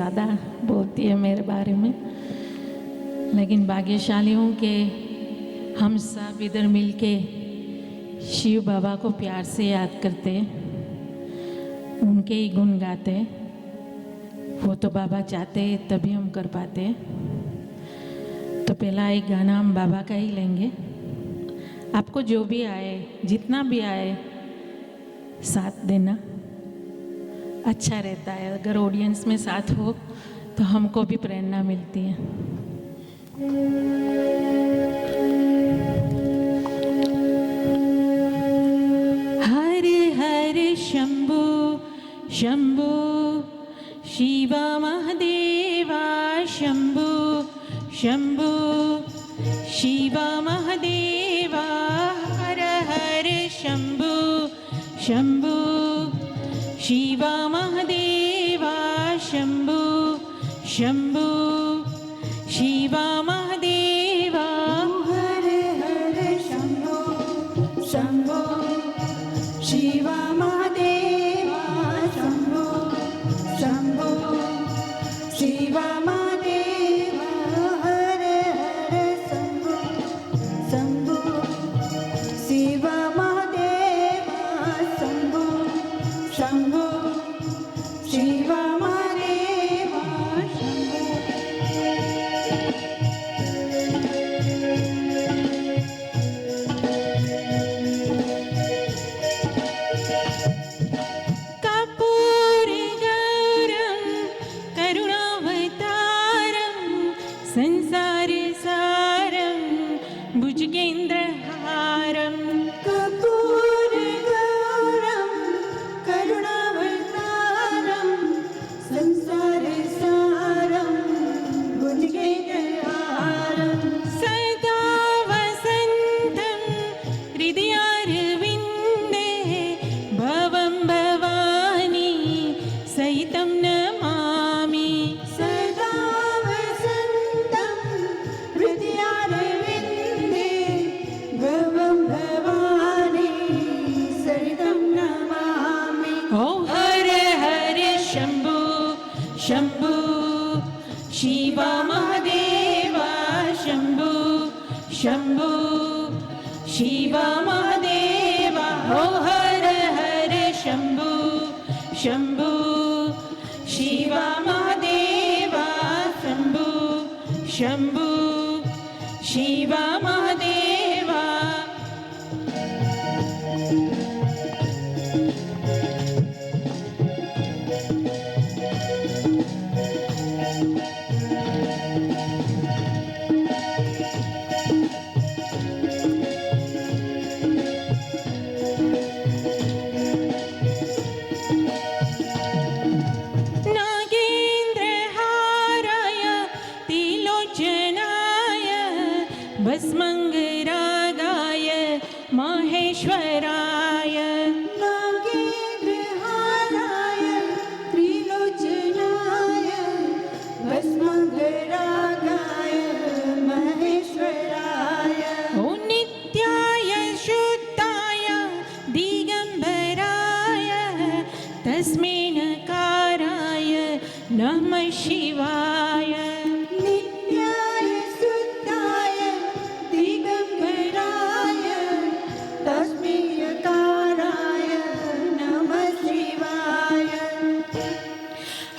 ज़्यादा बोलती है मेरे बारे में, लेकिन भाग्यशाली हूँ कि हम सब इधर मिलके शिव बाबा को प्यार से याद करते, उनके ही गुण गाते। वो तो बाबा चाहते तभी हम कर पाते। तो पहला एक गाना हम बाबा का ही लेंगे। आपको जो भी आए, जितना भी आए, साथ देना अच्छा रहता है। अगर ऑडियंस में साथ हो तो हमको भी प्रेरणा मिलती है। हर हर शंभु शंभु शिव महादेवा, शंभु शंभु शिव महादेवा। हर हर शंभु शंभु शिव महादेवा, शंभु शंभु शिव महादेवा। हर हर शंभो शंभो शिव महादेवा, शंभो शंभो शिव महादेवा। हर हर शंभो शंभो शिव महादेवा, शंभो शंभो शिव महादेवा, संसार सारं भुजगेन्द्रहारं। कर्पूर गौरं करुणावतारं, संसार सारं भुजगेन्द्रहारं। सदा वसन्तं हृदयारविन्दे, भवं भवानी सहितं नमामि। सदा वसन्तं हृदयारविन्दे, भवं भवानी सहितं नमामि। ओ हर हर शंभु शंभु शिव महादेवा, शंभु शंभु शिव महादेवा। ओ हर हर शंभु शंभु शिव महादेवा, शंभु शंभु शिव महादेवा। नागेन्द्रहाराय त्रिलोचनाय भस्मङ्गरागाय महेश्वराय। नागेन्द्रहाराय त्रिलोचनाय भस्मङ्गरागाय महेश्वराय। ओ नित्याय शुद्धाय दिगम्बराय, तस्मै नकाराय नमः शिवाय। नित्याय शुद्धाय दिगम्बराय, तस्मै यकाराय नमः शिवाय।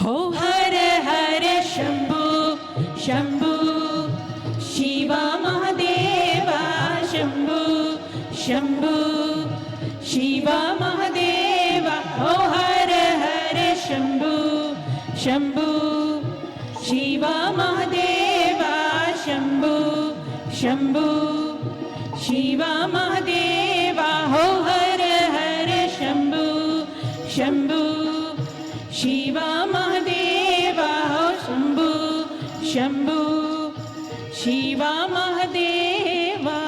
हो हर हर शंभु शंभु शिव महादेवा, शंभु शंभु शिव महादेवा। हो हर हर शंभु शंभु शिव महादेवा, शंभु शंभु शिव महादेवा। हो हर हर शंभु शंभु शिव महादेवा, हो शंभु शंभु शिव महादेवा।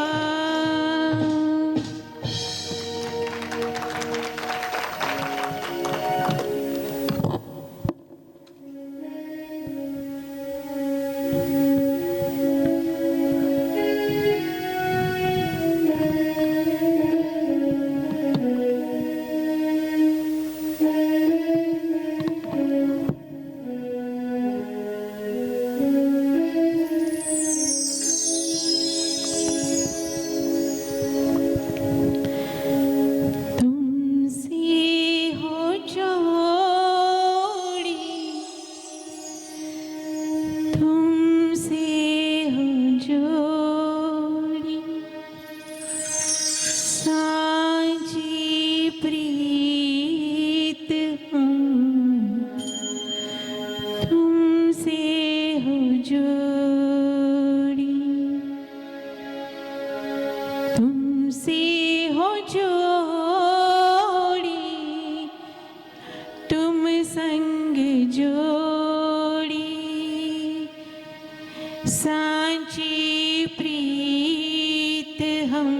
तुमसे हो जोड़ी सांची प्रीत हम तुमसे हो जोड़ी तुमसे हो जोड़ी तुम संग जोड़ी सांची प्रीत हम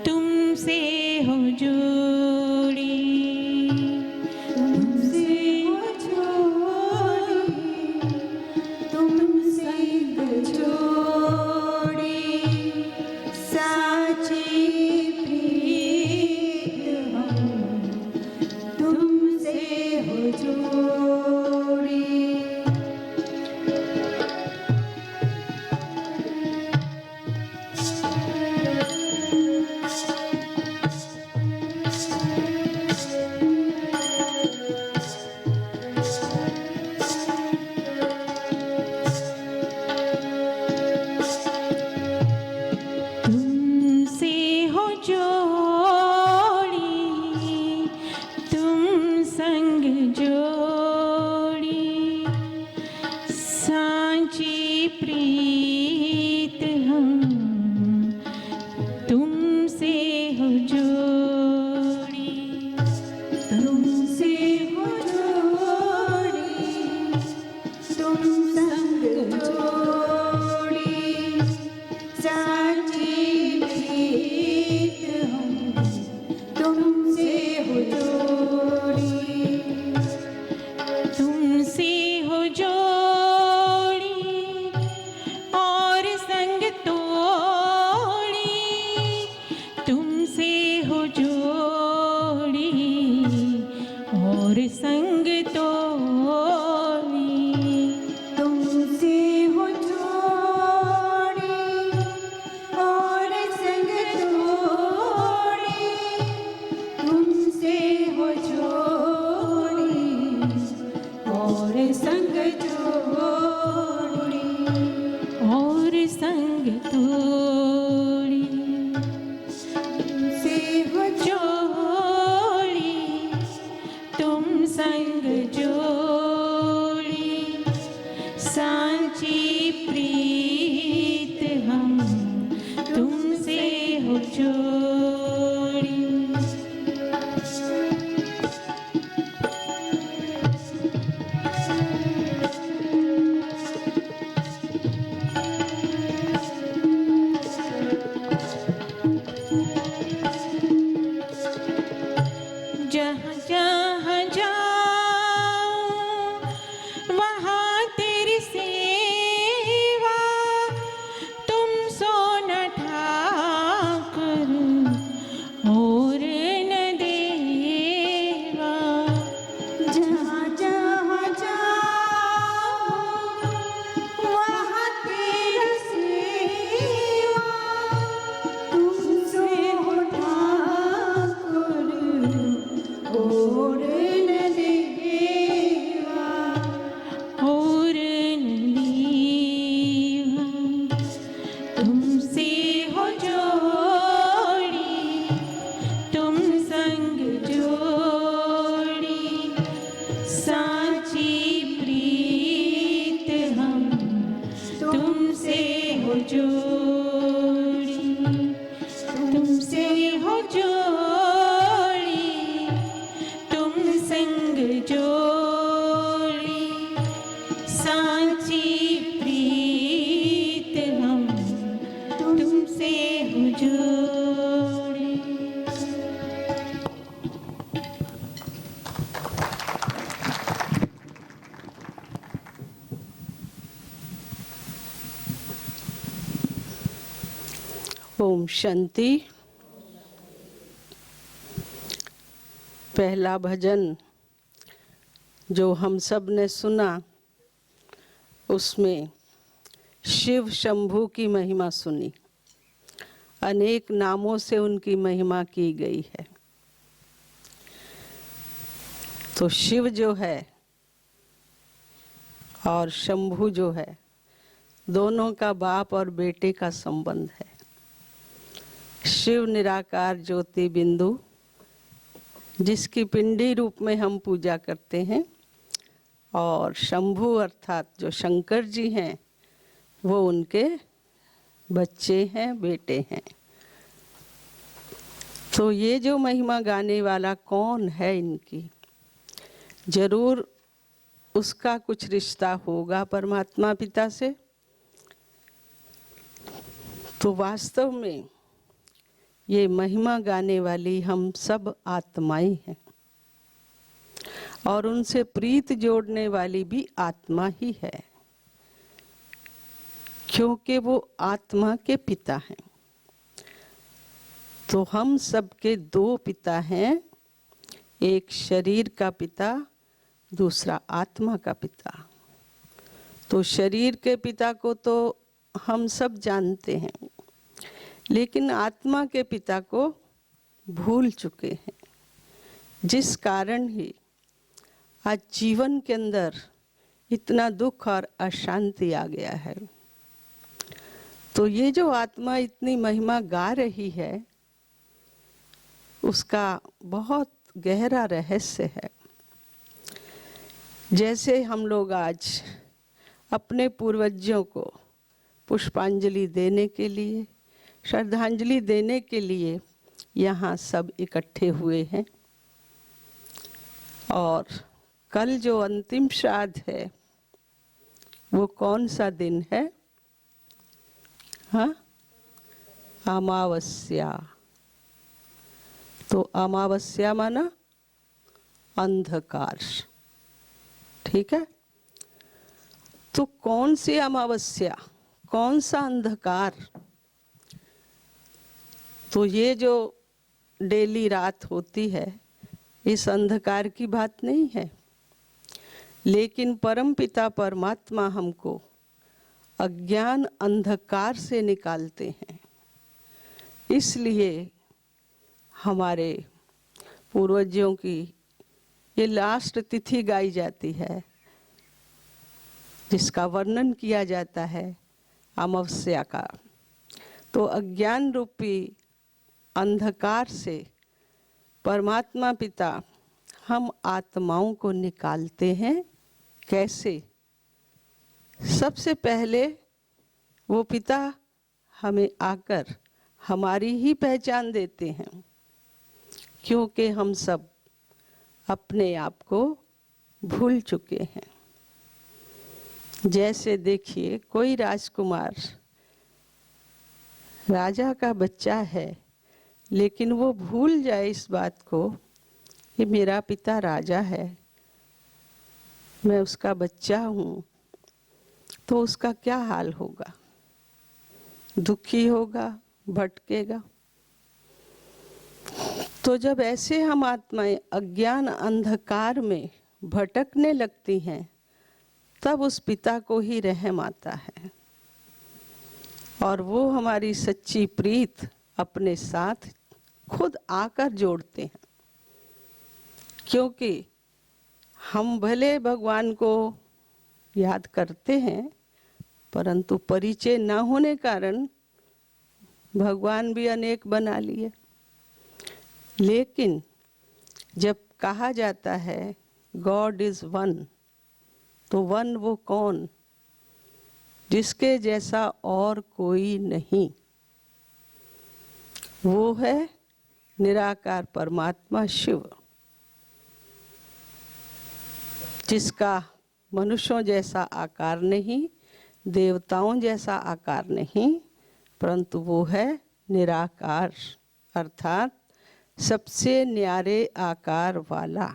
तुमसे हो जोड़ी तुमसे हो जोड़ी तुम संग जोड़ी साची प्रीत हम तुमसे हो जोड़ी तुमसे हो जोड़ी तुम संग जोड़ी सांची प्रीत हम तुमसे हो जोड़ी तुमसे हो जोड़ी तुम संग जोड़ी साची प्रीत हम तुमसे हो जोड़ी तुमसे हो जोड़ी और संग तोड़ी तुमसे हो जोड़ी और संग तोड़ी तुमसे हो जोड़ी और संग तोड़ी तुमसे हो जोड़ी और संग जोड़ी और संग तोड़ी से हो जोड़ी तुम संग जोड़ी सांची प्रीत हम तुमसे हो जोड़ी जहाँ जहाँ जाऊँ वहाँ तेरी सेवा तुम सोना ठाकुर और न देवा जहाँ जहाँ जाऊँ वहाँ तेरा सेवा तुमसे हो ठाकुर और न देवा और न देवा तुमसे हो जोड़ी तुम संग जोड़ी सांची प्रीत हम तुमसे हो जोड़ी तुमसे हो जोड़ी तुम संग जोड़ी सांची प्रीत हम तुमसे हो जोड़ी ओम शांति। पहला भजन जो हम सब ने सुना उसमें शिव शंभू की महिमा सुनी। अनेक नामों से उनकी महिमा की गई है। तो शिव जो है और शंभू जो है दोनों का बाप और बेटे का संबंध है। शिव निराकार ज्योति बिंदु, जिसकी पिंडी रूप में हम पूजा करते हैं, और शंभु अर्थात जो शंकर जी हैं वो उनके बच्चे हैं, बेटे हैं। तो ये जो महिमा गाने वाला कौन है इनकी, जरूर उसका कुछ रिश्ता होगा परमात्मा पिता से। तो वास्तव में ये महिमा गाने वाली हम सब आत्माएं हैं, और उनसे प्रीत जोड़ने वाली भी आत्मा ही है, क्योंकि वो आत्मा के पिता हैं। तो हम सबके दो पिता हैं, एक शरीर का पिता, दूसरा आत्मा का पिता। तो शरीर के पिता को तो हम सब जानते हैं, लेकिन आत्मा के पिता को भूल चुके हैं, जिस कारण ही आज जीवन के अंदर इतना दुख और अशांति आ गया है। तो ये जो आत्मा इतनी महिमा गा रही है, उसका बहुत गहरा रहस्य है। जैसे हम लोग आज अपने पूर्वजों को पुष्पांजलि देने के लिए, श्रद्धांजलि देने के लिए यहाँ सब इकट्ठे हुए हैं, और कल जो अंतिम श्राद्ध है वो कौन सा दिन है? हाँ, अमावस्या। तो अमावस्या माना अंधकार, ठीक है। तो कौन सी अमावस्या, कौन सा अंधकार? तो ये जो डेली रात होती है, इस अंधकार की बात नहीं है, लेकिन परमपिता परमात्मा हमको अज्ञान अंधकार से निकालते हैं। इसलिए हमारे पूर्वजों की ये लास्ट तिथि गाई जाती है, जिसका वर्णन किया जाता है अमावस्या का। तो अज्ञान रूपी अंधकार से परमात्मा पिता हम आत्माओं को निकालते हैं। कैसे? सबसे पहले वो पिता हमें आकर हमारी ही पहचान देते हैं, क्योंकि हम सब अपने आप को भूल चुके हैं। जैसे देखिए, कोई राजकुमार राजा का बच्चा है, लेकिन वो भूल जाए इस बात को कि मेरा पिता राजा है, मैं उसका बच्चा हूँ, तो उसका क्या हाल होगा? दुखी होगा, भटकेगा। तो जब ऐसे हम आत्माएं अज्ञान अंधकार में भटकने लगती हैं, तब उस पिता को ही रहम आता है, और वो हमारी सच्ची प्रीत अपने साथ खुद आकर जोड़ते हैं। क्योंकि हम भले भगवान को याद करते हैं, परंतु परिचय न होने कारण भगवान भी अनेक बना लिए। लेकिन जब कहा जाता है गॉड इज वन, तो वन वो कौन? जिसके जैसा और कोई नहीं। वो है निराकार परमात्मा शिव, जिसका मनुष्यों जैसा आकार नहीं, देवताओं जैसा आकार नहीं, परंतु वो है निराकार, अर्थात सबसे न्यारे आकार वाला।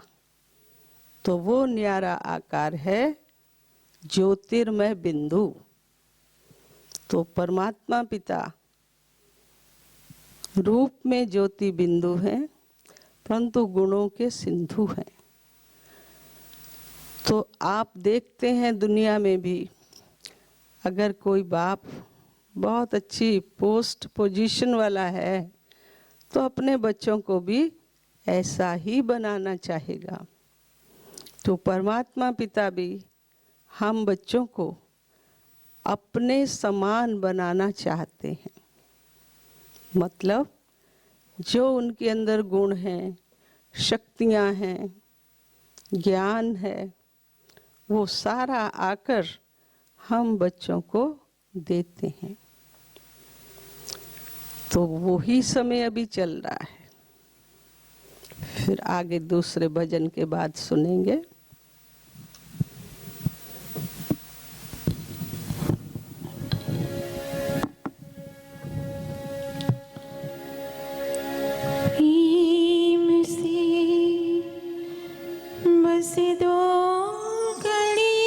तो वो न्यारा आकार है ज्योतिर्मय बिंदु। तो परमात्मा पिता रूप में ज्योति बिंदु हैं, परंतु गुणों के सिंधु हैं। तो आप देखते हैं दुनिया में भी, अगर कोई बाप बहुत अच्छी पोस्ट पोजीशन वाला है, तो अपने बच्चों को भी ऐसा ही बनाना चाहेगा। तो परमात्मा पिता भी हम बच्चों को अपने समान बनाना चाहते हैं। मतलब जो उनके अंदर गुण हैं, शक्तियां हैं, ज्ञान है, वो सारा आकर हम बच्चों को देते हैं। तो वही समय अभी चल रहा है। फिर आगे दूसरे भजन के बाद सुनेंगे। प्रेम से बस दो घड़ी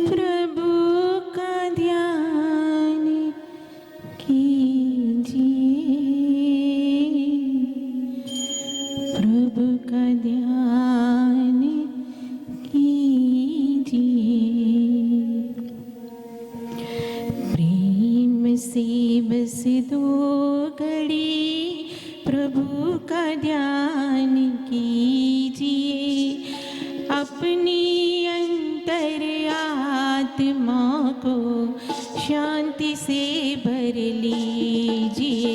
प्रभु का ध्यान कीजिए, प्रभु का ध्यान कीजिए। प्रेम से बस दो घड़ी प्रभु का ध्यान कीजिए, अपनी अंतर आत्मा को शांति से भर लीजिए,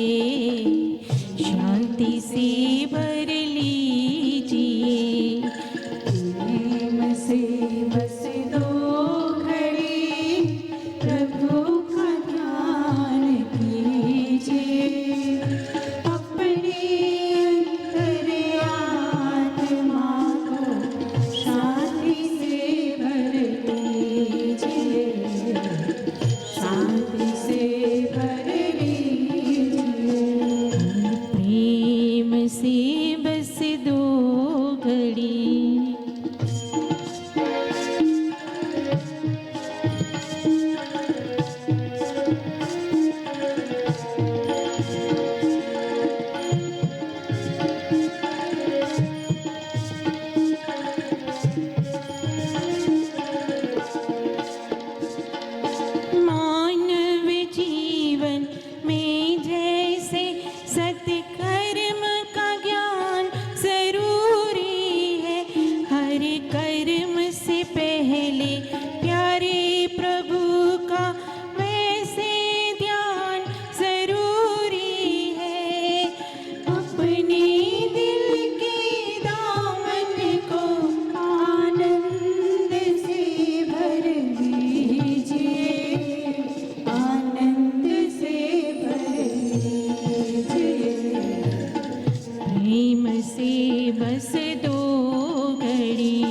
शांति से भर लीजिए। प्रेम से बस दो घड़ी प्रभु का ध्यान कीजिए, अपनी अंतर आत्मा को शांति से भर लीजिए, शांति से भर लीजिए। प्रेम से बस दो घड़ी मानव जीवन में जैसे सत्कर्म का ज्ञान जरूरी है, हर कर्म से पहले प्यारे प्रभु का वैसे ध्यान जरूरी है। अपने दिल के दामन को आनंद से भर लीजिए, आनंद से भर लीजिए। प्रेम से बस दो घड़ी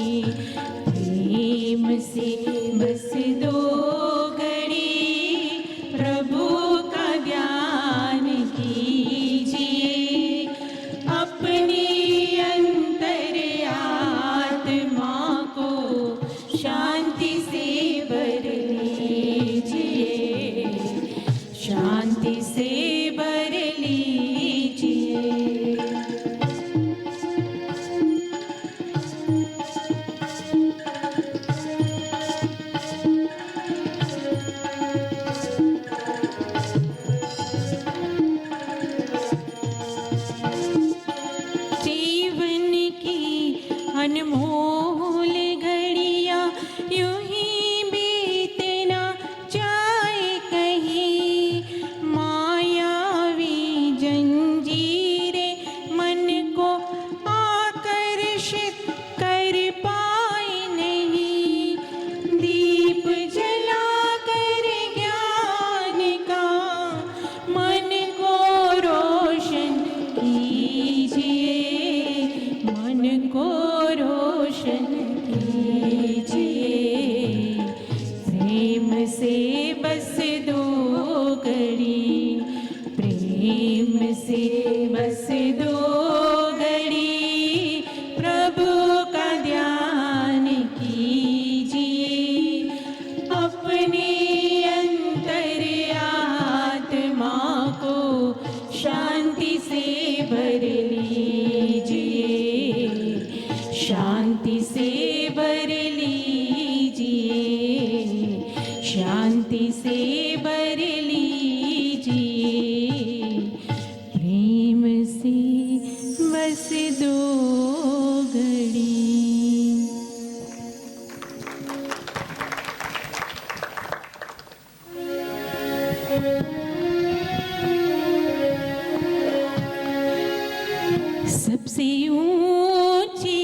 सबसे ऊंची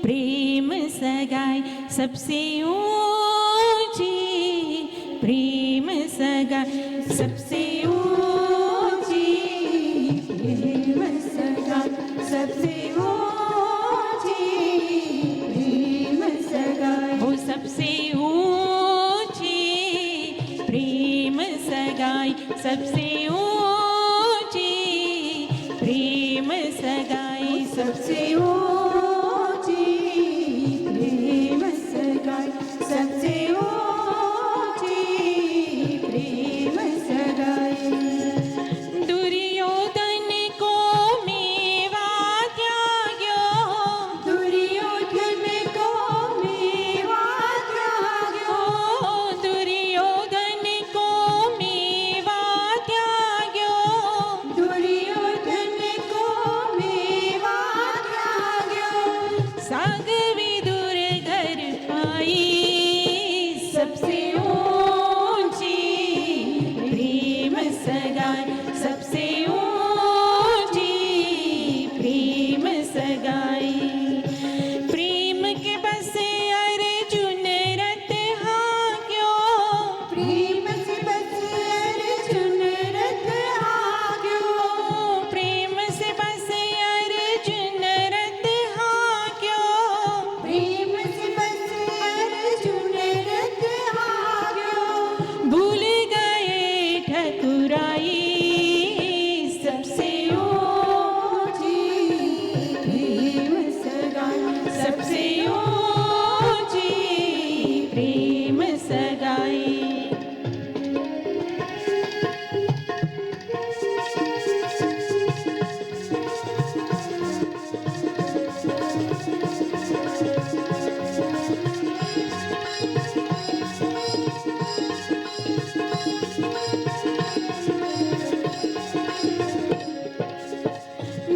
प्रेम सगाई, सबसे ऊंची प्रेम सगाई, सबसे ऊंची प्रेम सगाई, सबसे ऊंची प्रेम सगाई, वो सबसे ऊंची प्रेम सगाई, सबसे ऊंची प्रेम सगाई, सबसे ऊंची प्रेम सगाई, सबसे ऊंची प्रेम सगाई। दुर्योधन को मेवा त्याग्यो, दुर्योधन को मेवा त्याग्यो, दुर्योधन को मेवा त्याग्यो, दुर्योधन को मेवा त्याग्यो, साग विदुर घर पाई, सबसे ऊंची प्रेम सगाई, सबसे ऊंची प्रेम सगाई। प्रेम के बस अर्जुन रथ हाक्यो, प्रेम से बस अर्जुन रथ हाक्यो, प्रेम से बस अर्जुन रथ हाक्यो, प्रेम से बस अर्जुन रथ हाक्यो, भूल गए ठकुराई, सबसे ऊंची प्रेम सगाई, सबसे ऊंची प्रेम सगाई।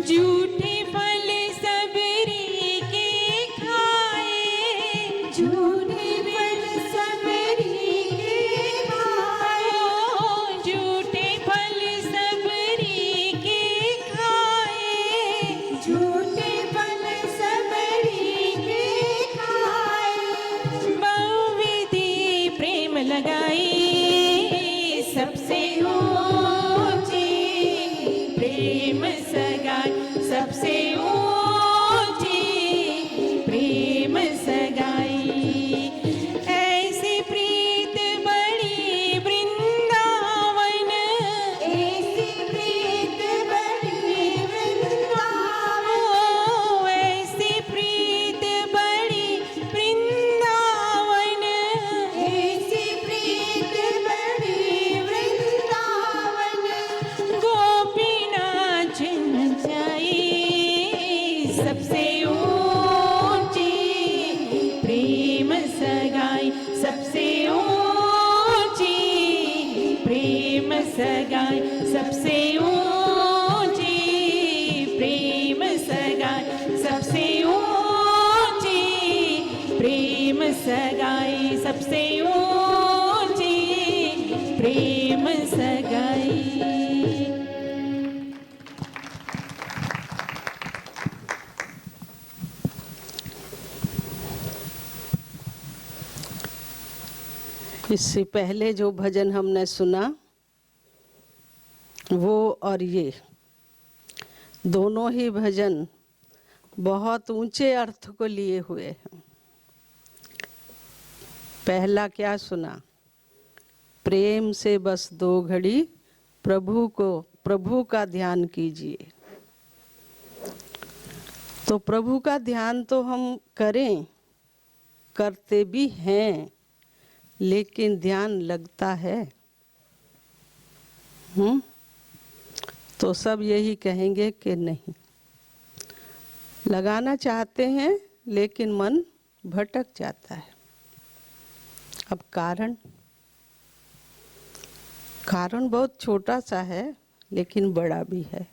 झूठे फल सबरी के खाए, झूठे फल सबरी के खाए, झूठे फल सबरी के खाए, झूठे फल सबरी के खाए, बहुविधि प्रेम लगाई, सबसे ऊंची प्रेम सगाई, सबसे ऊंची प्रेम सगाई। ऐसी प्रीत बड़ी वृंदावन, ऐसी प्रीत बड़ी वृंदावन, ऐसी प्रीत बड़ी वृंदावन, ऐसी प्रीत बड़ी वृंदावन, गोपीनाथ नचाई, सबसे ऊंची प्रेम सगाई, सबसे ऊंची प्रेम सगाई, सबसे ऊंची प्रेम सगाई, सबसे ऊंची प्रेम सगाई, सबसे ऊंची प्रेम सगाई। इससे पहले जो भजन हमने सुना वो और ये दोनों ही भजन बहुत ऊंचे अर्थ को लिए हुए हैं। पहला क्या सुना, प्रेम से बस 2 घड़ी प्रभु का ध्यान कीजिए। तो प्रभु का ध्यान तो हम करें, करते भी हैं, लेकिन ध्यान लगता है। तो सब यही कहेंगे कि नहीं, लगाना चाहते हैं लेकिन मन भटक जाता है। अब कारण बहुत छोटा सा है लेकिन बड़ा भी है,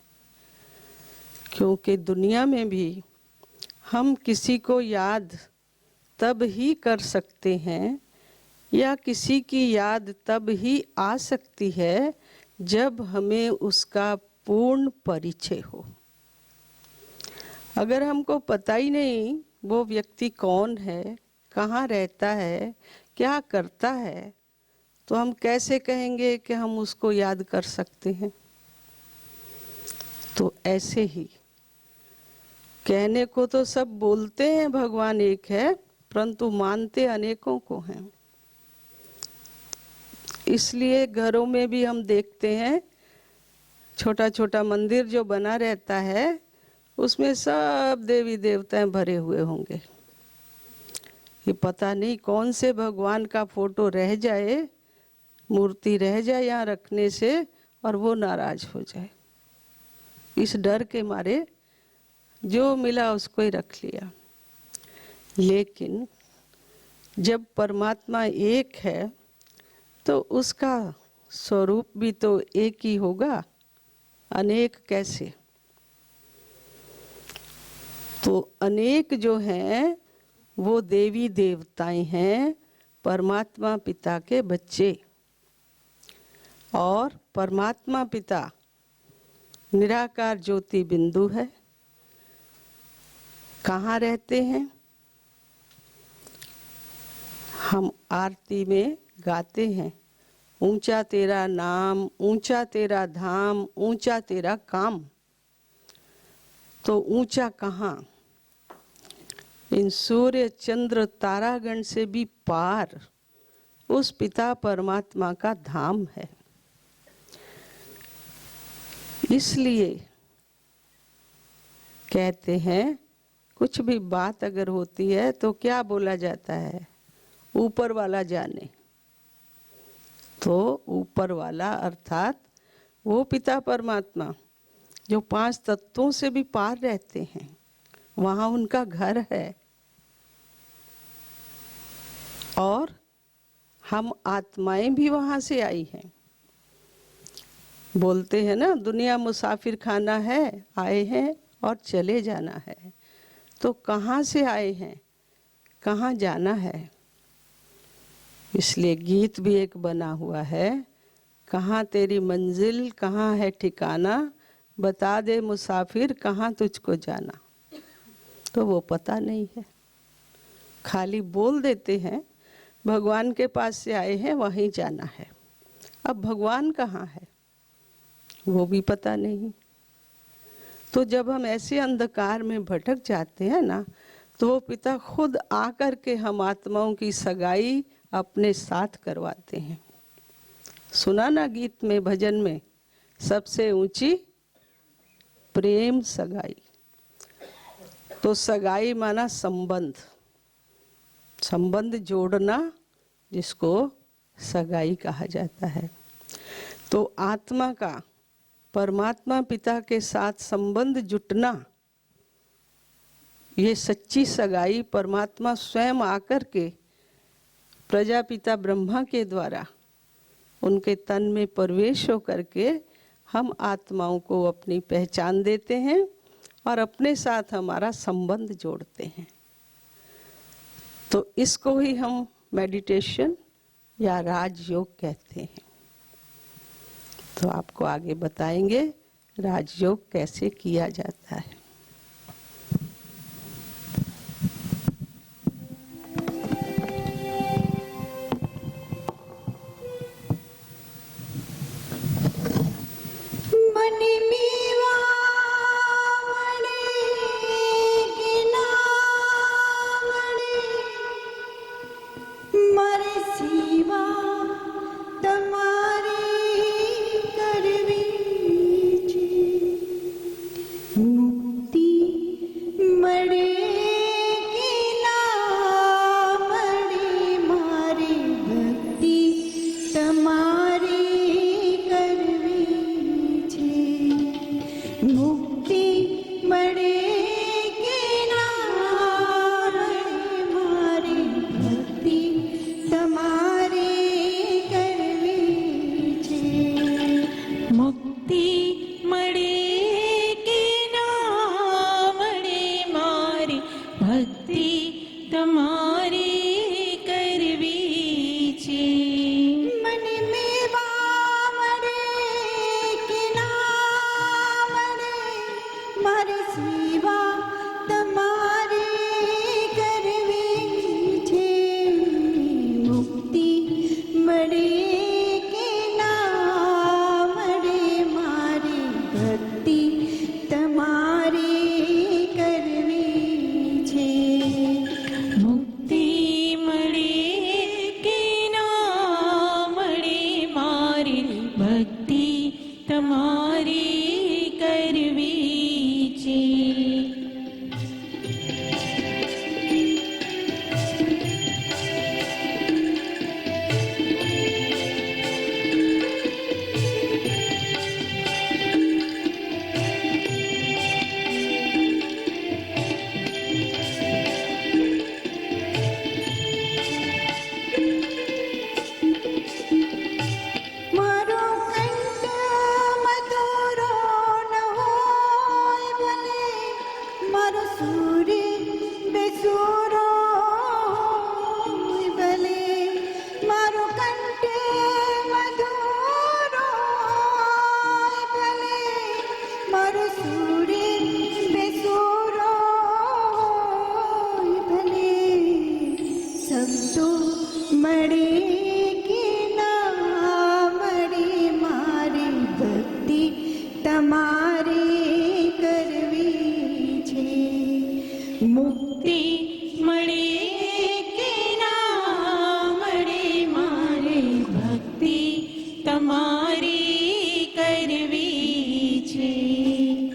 क्योंकि दुनिया में भी हम किसी को याद तब ही कर सकते हैं या किसी की याद तब ही आ सकती है जब हमें उसका पूर्ण परिचय हो। अगर हमको पता ही नहीं वो व्यक्ति कौन है, कहाँ रहता है, क्या करता है, तो हम कैसे कहेंगे कि हम उसको याद कर सकते हैं। तो ऐसे ही कहने को तो सब बोलते हैं भगवान एक है, परंतु मानते अनेकों को हैं। इसलिए घरों में भी हम देखते हैं छोटा छोटा मंदिर जो बना रहता है उसमें सब देवी देवताएं भरे हुए होंगे। ये पता नहीं कौन से भगवान का फोटो रह जाए, मूर्ति रह जाए यहाँ रखने से और वो नाराज हो जाए। इस डर के मारे जो मिला उसको ही रख लिया। लेकिन जब परमात्मा एक है तो उसका स्वरूप भी तो एक ही होगा, अनेक कैसे? तो अनेक जो हैं वो देवी देवताएं हैं, परमात्मा पिता के बच्चे। और परमात्मा पिता निराकार ज्योति बिंदु है। कहाँ रहते हैं? हम आरती में गाते हैं, ऊंचा तेरा नाम, ऊंचा तेरा धाम, ऊंचा तेरा काम। तो ऊंचा कहाँ? इन सूर्य चंद्र तारागण से भी पार उस पिता परमात्मा का धाम है। इसलिए कहते हैं कुछ भी बात अगर होती है तो क्या बोला जाता है? ऊपर वाला जाने। तो ऊपर वाला अर्थात वो पिता परमात्मा जो 5 तत्वों से भी पार रहते हैं, वहाँ उनका घर है। और हम आत्माएं भी वहाँ से आई हैं। बोलते हैं ना, दुनिया मुसाफिर खाना है, आए हैं और चले जाना है। तो कहाँ से आए हैं, कहाँ जाना है? इसलिए गीत भी एक बना हुआ है, कहाँ तेरी मंजिल, कहाँ है ठिकाना, बता दे मुसाफिर कहाँ तुझको जाना। तो वो पता नहीं है, खाली बोल देते हैं भगवान के पास से आए हैं, वहीं जाना है। अब भगवान कहाँ है वो भी पता नहीं। तो जब हम ऐसे अंधकार में भटक जाते हैं ना, तो वो पिता खुद आकर के हम आत्माओं की सगाई अपने साथ करवाते हैं। सुना ना गीत में, भजन में, सबसे ऊंची प्रेम सगाई। तो सगाई माना संबंध, संबंध जोड़ना, जिसको सगाई कहा जाता है। तो आत्मा का परमात्मा पिता के साथ संबंध जुटना, ये सच्ची सगाई परमात्मा स्वयं आकर के प्रजापिता ब्रह्मा के द्वारा उनके तन में प्रवेश होकर के हम आत्माओं को अपनी पहचान देते हैं और अपने साथ हमारा संबंध जोड़ते हैं। तो इसको ही हम मेडिटेशन या राजयोग कहते हैं। तो आपको आगे बताएंगे राजयोग कैसे किया जाता है। मन मीवा मणे गिना मणे मरे सीवा तमारी करवी जी मुक्ति મળે કે ના મળે મારી ભક્તિ તમારી કરવી છે. મુક્તિ મળે કે ના મળે મારે ભક્તિ તમારી કરવી છે.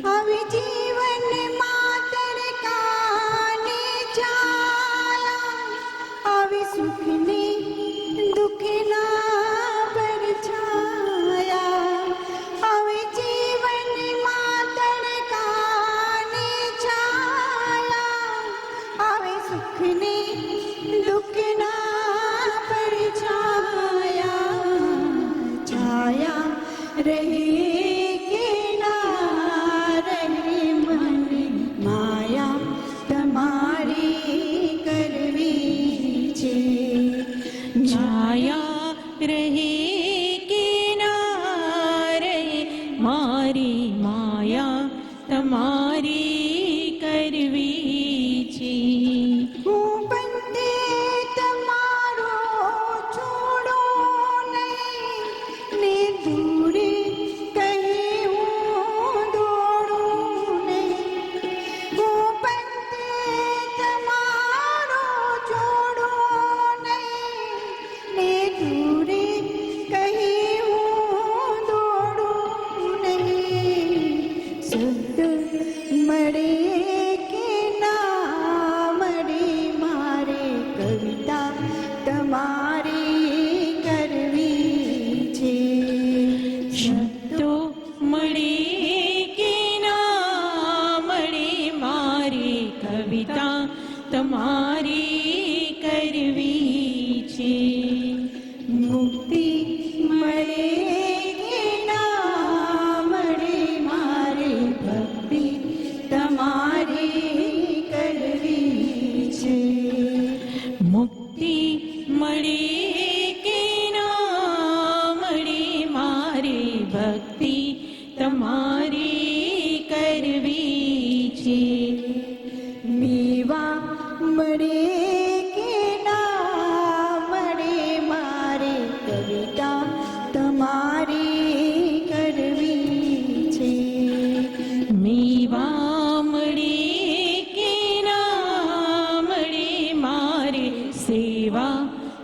હવે જીવનમાં તડકાને છાયા, હવે સુખને દુઃખના પડછાયા. હવે જીવનમાં તડકાને છાયા, હવે સુખને દુઃખના પડછાયા. છાયા રહે કે ના રહે મને માયા તમારી કરવી છે. છાયા રહે કે ના રહે મારી માયા તમારી કરવી છે. હું બંને તમારો છોડો નહીં, ને દૂરે કહે હું દોડું નહીં. હું બંને તમારો છોડો નહીં, ને દૂરે કહે હું દોડું નહીં. શબ્દ મળે કે ના મળે મારે કવિતા તમારી કરવી છે. શબ્દો મળે કે ના મળે મારી કવિતા તમારી કરવી છે. મુક્તિ મળે કે ના મળે મારે ભક્તિ તમારી કરવી છે. મુક્તિ મળે કે ના મળે મારે ભક્તિ તમારી કરવી છે. મેવા મળે કે ના મળે મારે કવિતા તમારી કરવી છે. મેવા મળે કે ના મળે મારે સેવા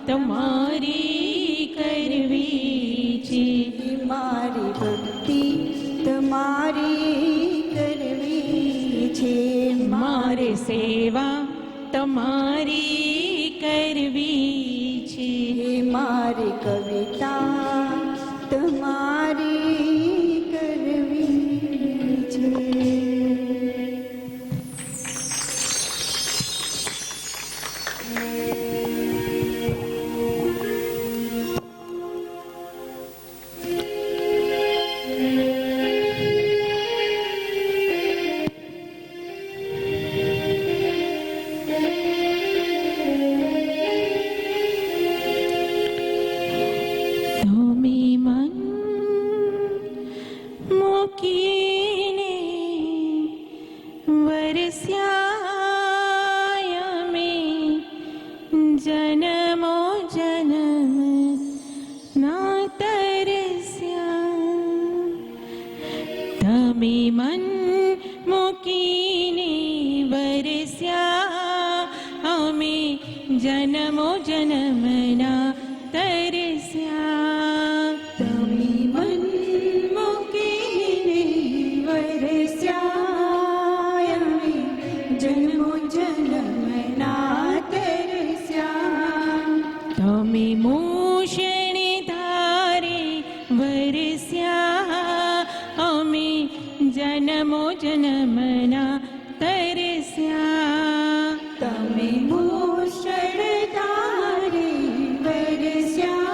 તમારી કરવી છે. મારી ભક્તિ તમારી કરવી છે. મારે સેવા તમારી કરવી છે. મારી કવિતા તમારી કરવી છે. તમે મન મૂકીને વરસ્યા અમે જન્મો જન્મ ના તરસ્યા. તમે મન મૂકીને વરસ્યા અમે જન્મો જન્મના તરસ્યા. તમે મન મૂકીને વરસ્યા અમે જન્મો જન્મના તરસ્યા. તમે મૂષણે ધારે વરસ્યા અમે જન્મો જન્મના તરસ્યા. તમે મૂષણ ધારે વરસ્યા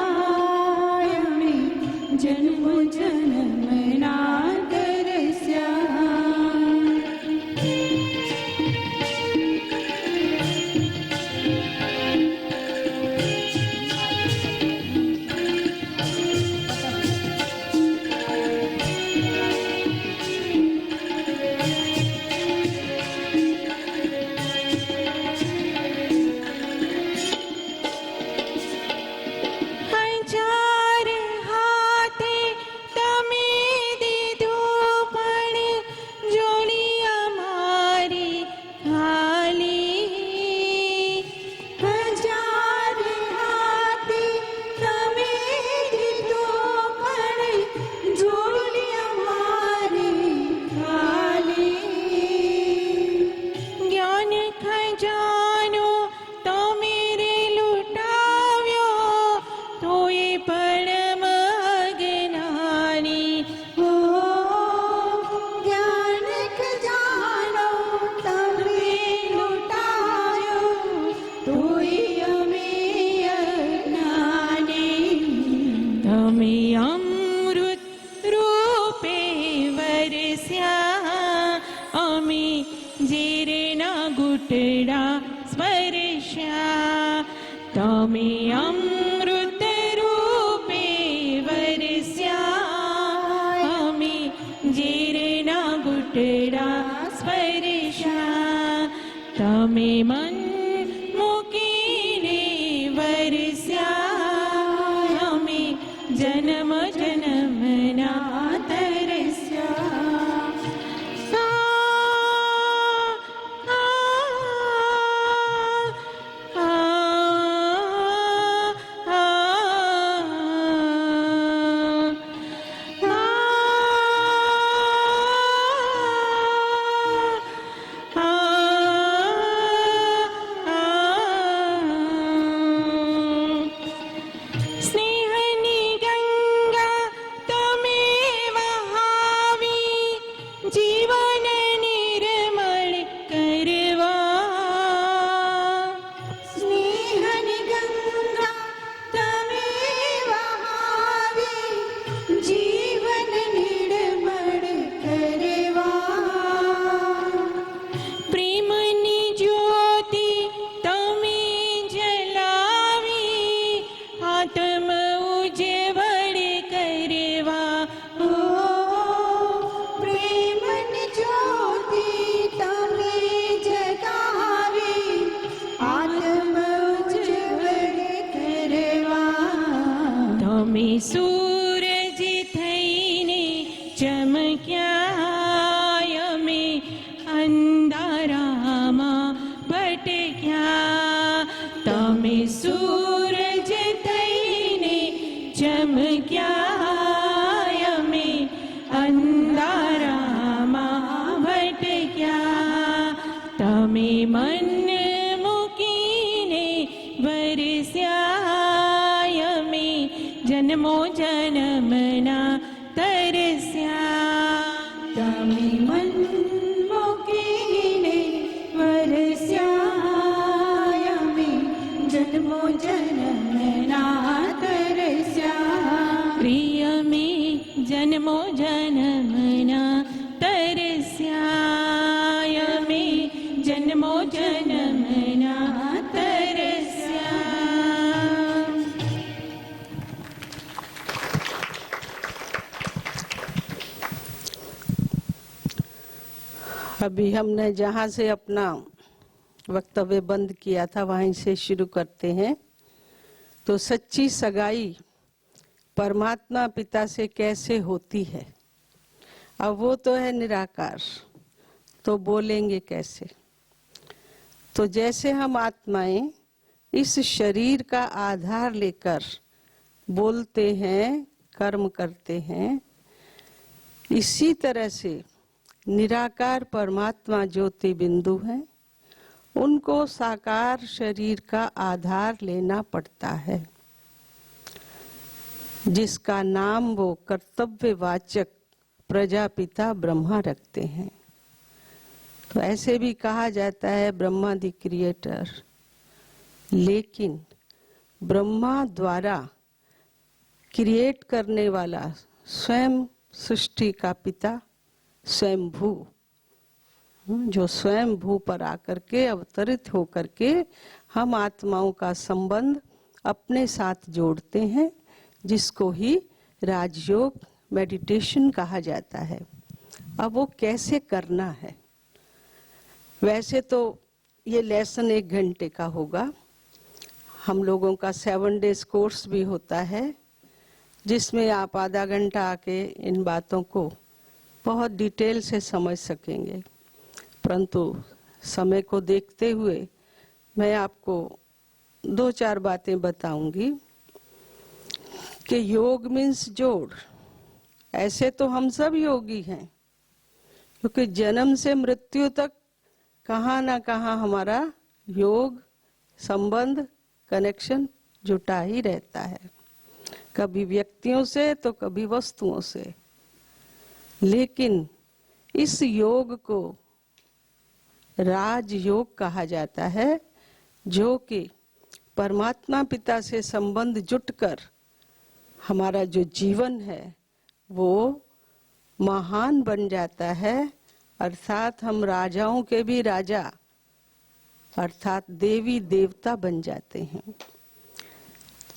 તમે અમૃત રૂપે વરસ્યા અમે ઝેરના ઘૂંટડા સ્પર્શ્યા તમે મન મૂકીને વરસ્યા અમે જન્મ જન્મના તરસ્યા સ્નેહની ગંગા તમે વહાવી જીવન નિર્મળ કરવા સ્નેહની ગંગા તમે વહાવી જીવન નિર્મળ કરવા પ્રેમની જ્યોતિ તમે જલાવી આત્મ ઉજ્જવળ કરવા ઓ પ્રેમની જ્યોતિ તમે જગાવી આત્મ ઉજ્જવળ કરવા તમે સૂરજ થઈને ચમક્યા અમે અંધારામાં ભટક્યા તમે સૂરજ થઈને ચમક્યા અમે અંધારામાં ભટક્યા તમે મન મૂકીને વરસ્યા અમે જન્મો જન્મના તરસ્યા તમે મન મૂકીને વરસ્યા અમે જન્મો જન્મના તરસ્યા પ્રિય મે જન્મો જન્મના તરસ્યા અમે જન્મો જન્મના તરસ્યા अभी हमने जहाँ से अपना वक्तव्य बंद किया था वहीं से शुरू करते हैं। तो सच्ची सगाई परमात्मा पिता से कैसे होती है? अब वो तो है निराकार, तो बोलेंगे कैसे? तो जैसे हम आत्माएं इस शरीर का आधार लेकर बोलते हैं, कर्म करते हैं, इसी तरह से निराकार परमात्मा ज्योति बिंदु हैं, उनको साकार शरीर का आधार लेना पड़ता है, जिसका नाम वो कर्तव्यवाचक प्रजापिता ब्रह्मा रखते हैं। तो ऐसे भी कहा जाता है ब्रह्मा द क्रिएटर, लेकिन ब्रह्मा द्वारा क्रिएट करने वाला स्वयं सृष्टि का पिता स्वयंभू, जो स्वयंभू पर आकर के अवतरित होकर के हम आत्माओं का संबंध अपने साथ जोड़ते हैं, जिसको ही राजयोग मेडिटेशन कहा जाता है। अब वो कैसे करना है? वैसे तो ये लेसन 1 घंटे का होगा। हम लोगों का 7 डेज कोर्स भी होता है, जिसमें आप आधा घंटा आके इन बातों को बहुत डिटेल से समझ सकेंगे। परंतु समय को देखते हुए मैं आपको 2-4 बातें बताऊंगी कि योग मीन्स जोड़। ऐसे तो हम सब योगी हैं, क्योंकि जन्म से मृत्यु तक कहाँ ना कहाँ हमारा योग संबंध कनेक्शन जुटा ही रहता है, कभी व्यक्तियों से तो कभी वस्तुओं से। लेकिन इस योग को राजयोग कहा जाता है, जो कि परमात्मा पिता से संबंध जुटकर हमारा जो जीवन है वो महान बन जाता है, अर्थात हम राजाओं के भी राजा अर्थात देवी देवता बन जाते हैं।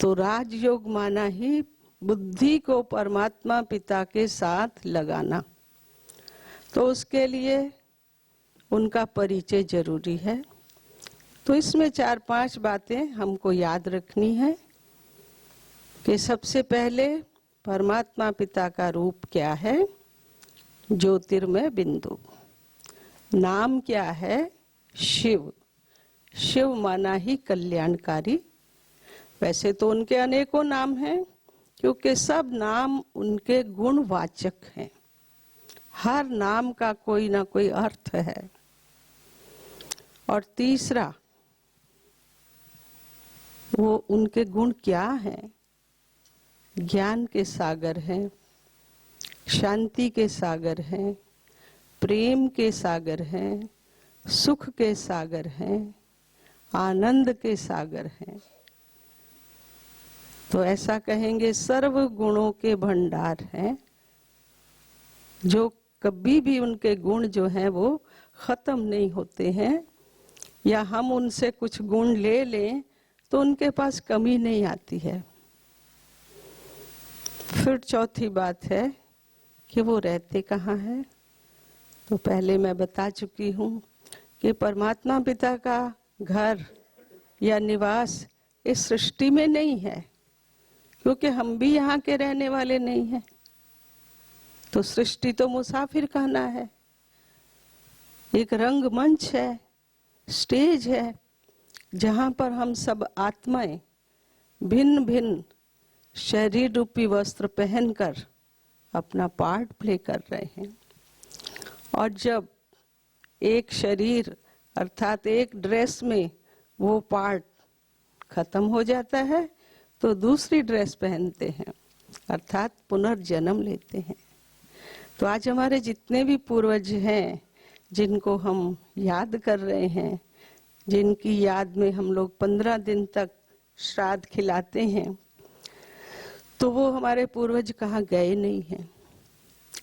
तो राजयोग माना ही बुद्धि को परमात्मा पिता के साथ लगाना। तो उसके लिए उनका परिचय जरूरी है। तो इसमें 4-5 बातें हमको याद रखनी है कि सबसे पहले परमात्मा पिता का रूप क्या है? ज्योतिर्मय बिंदु। नाम क्या है? शिव। शिव माना ही कल्याणकारी। वैसे तो उनके अनेकों नाम हैं, क्योंकि सब नाम उनके गुणवाचक हैं। हर नाम का कोई ना कोई अर्थ है। और तीसरा, वो उनके गुण क्या हैं? ज्ञान के सागर हैं, शांति के सागर हैं, प्रेम के सागर हैं, सुख के सागर हैं, आनंद के सागर हैं। तो ऐसा कहेंगे सर्व गुणों के भंडार हैं, जो कभी भी उनके गुण जो हैं वो खत्म नहीं होते हैं, या हम उनसे कुछ गुण ले लें तो उनके पास कमी नहीं आती है। फिर चौथी बात है कि वो रहते कहाँ हैं? तो पहले मैं बता चुकी हूँ कि परमात्मा पिता का घर या निवास इस सृष्टि में नहीं है, क्योंकि हम भी यहाँ के रहने वाले नहीं हैं। तो सृष्टि तो मुसाफिर खाना है, एक रंगमंच है, स्टेज है, जहाँ पर हम सब आत्माएं भिन्न भिन्न शरीर रूपी वस्त्र पहनकर अपना पार्ट प्ले कर रहे हैं। और जब एक शरीर अर्थात एक ड्रेस में वो पार्ट खत्म हो जाता है तो दूसरी ड्रेस पहनते हैं, अर्थात पुनर्जन्म लेते हैं। तो आज हमारे जितने भी पूर्वज हैं, जिनको हम याद कर रहे हैं, जिनकी याद में हम लोग 15 दिन तक श्राद्ध खिलाते हैं, तो वो हमारे पूर्वज कहाँ गए नहीं हैं,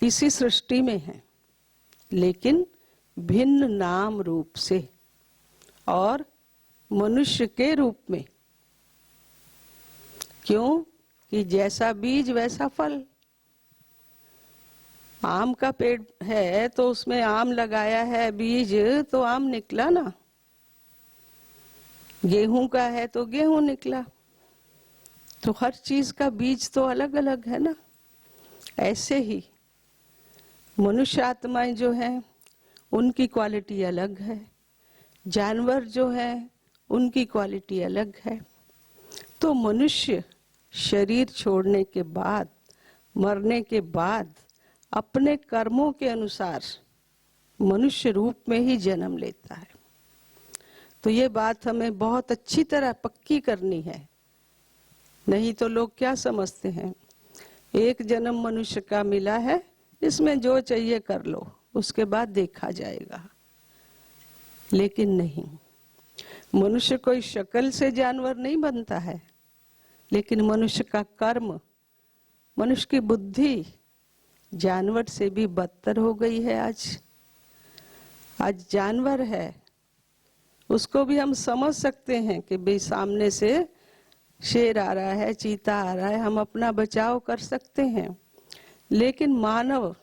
इसी सृष्टि में हैं, लेकिन भिन्न नाम रूप से और मनुष्य के रूप में। क्यों? कि जैसा बीज वैसा फल। आम का पेड़ है तो उसमें आम लगाया है बीज, तो आम निकला ना। गेहूं का है तो गेहूं निकला। तो हर चीज का बीज तो अलग अलग है ना। ऐसे ही मनुष्य आत्माएं जो हैं उनकी क्वालिटी अलग है, जानवर जो है उनकी क्वालिटी अलग है। तो मनुष्य शरीर छोड़ने के बाद, मरने के बाद अपने कर्मों के अनुसार मनुष्य रूप में ही जन्म लेता है। तो ये बात हमें बहुत अच्छी तरह पक्की करनी है, नहीं तो लोग क्या समझते हैं, एक जन्म मनुष्य का मिला है, इसमें जो चाहिए कर लो, उसके बाद देखा जाएगा। लेकिन नहीं, मनुष्य कोई शक्ल से जानवर नहीं बनता है, लेकिन मनुष्य का कर्म, मनुष्य की बुद्धि जानवर से भी बदतर हो गई है। आज जानवर है, उसको भी हम समझ सकते हैं कि भाई सामने से शेर आ रहा है, चीता आ रहा है, हम अपना बचाव कर सकते हैं। लेकिन मानव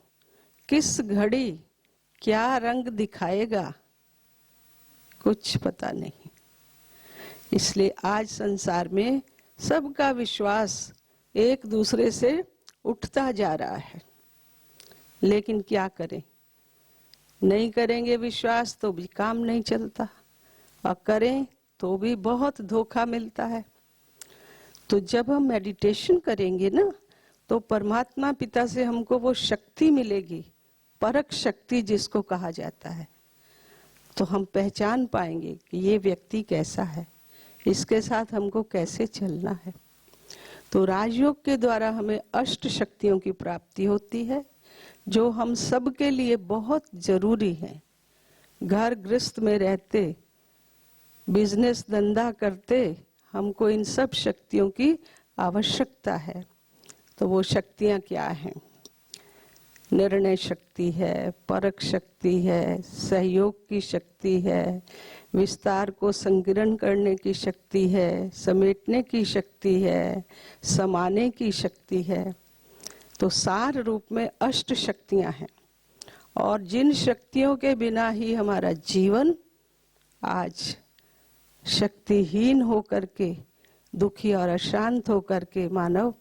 किस घड़ी क्या रंग दिखाएगा कुछ पता नहीं। इसलिए आज संसार में सबका विश्वास एक दूसरे से उठता जा रहा है। लेकिन क्या करें, नहीं करेंगे विश्वास तो भी काम नहीं चलता, और करें तो भी बहुत धोखा मिलता है। तो जब हम मेडिटेशन करेंगे ना, तो परमात्मा पिता से हमको वो शक्ति मिलेगी, परख शक्ति जिसको कहा जाता है। तो हम पहचान पाएंगे कि ये व्यक्ति कैसा है, इसके साथ हमको कैसे चलना है। तो राजयोग के द्वारा हमें अष्ट शक्तियों की प्राप्ति होती है, जो हम सब के लिए बहुत जरूरी है। घर गृहस्थ में रहते, बिजनेस धंधा करते, हमको इन सब शक्तियों की आवश्यकता है। तो वो शक्तियां क्या हैं? निर्णय शक्ति है, परख शक्ति है, सहयोग की शक्ति है, विस्तार को संकीर्ण करने की शक्ति है, समेटने की शक्ति है, समाने की शक्ति है। तो सार रूप में अष्ट शक्तियां हैं, और जिन शक्तियों के बिना ही हमारा जीवन आज शक्तिहीन होकर के, दुखी और अशांत होकर के मानव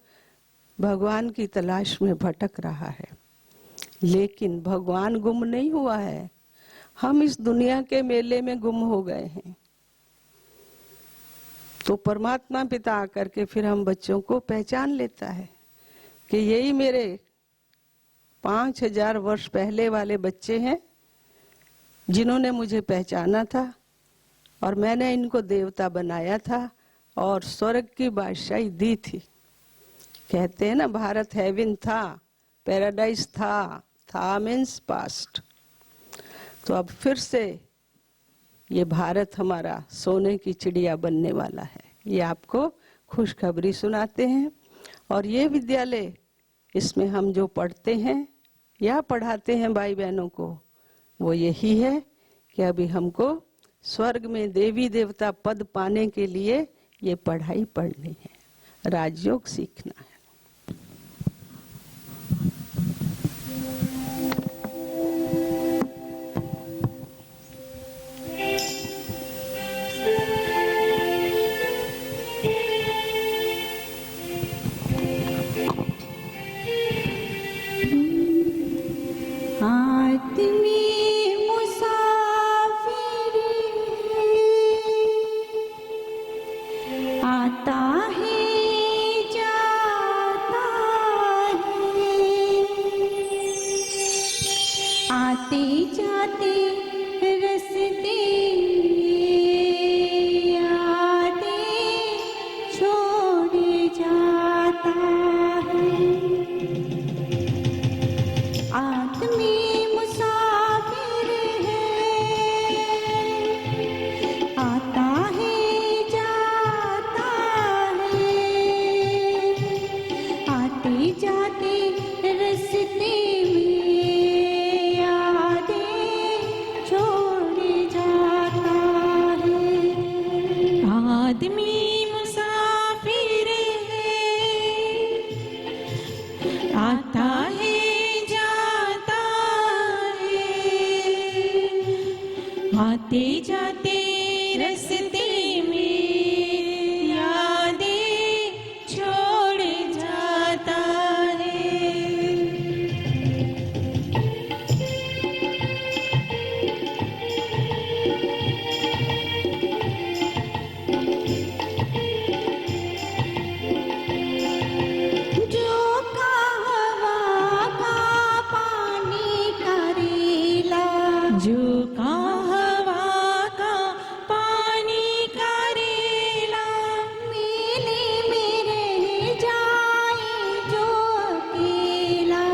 भगवान की तलाश में भटक रहा है। लेकिन भगवान गुम नहीं हुआ है, हम इस दुनिया के मेले में गुम हो गए हैं। तो परमात्मा पिता आकर के फिर हम बच्चों को पहचान लेता है कि यही मेरे 5000 वर्ष पहले वाले बच्चे हैं जिन्होंने मुझे पहचाना था, और मैंने इनको देवता बनाया था और स्वर्ग की बादशाही दी थी। कहते हैं ना, भारत हेवन था, पैराडाइज था मीन्स पास्ट। तो अब फिर से ये भारत हमारा सोने की चिड़िया बनने वाला है। ये आपको खुशखबरी सुनाते हैं। और ये विद्यालय, इसमें हम जो पढ़ते हैं या पढ़ाते हैं भाई बहनों को, वो यही है कि अभी हमको स्वर्ग में देवी देवता पद पाने के लिए ये पढ़ाई पढ़नी है, राजयोग सीखना है। आदमी मुसाफिर आता है जाता है, आते जाते रस्ते यादें छोड़ जाता है। आदमी मुसाफिर है, आता है जाता है, आते जाते रस्ते में यादें छोड़ जाता है। आदमी मुसाफिर है, आता है जाता है, आते जाते रस्ते में यादें छोड़ जाता है। जो कहवा का पानी करेला, जो का हवा का पानी करेला, मेले में रह जाए जो अकेला,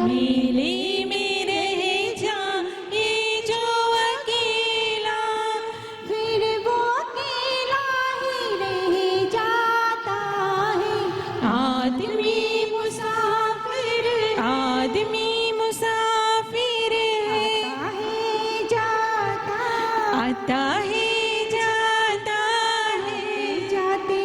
मेले में रह जाए जो अकेला, फिर वो अकेला ही रह जाता है। आदमी मुसाफिर, आदमी मुसाफिर है, आता है जाता आता है जाता है, जाते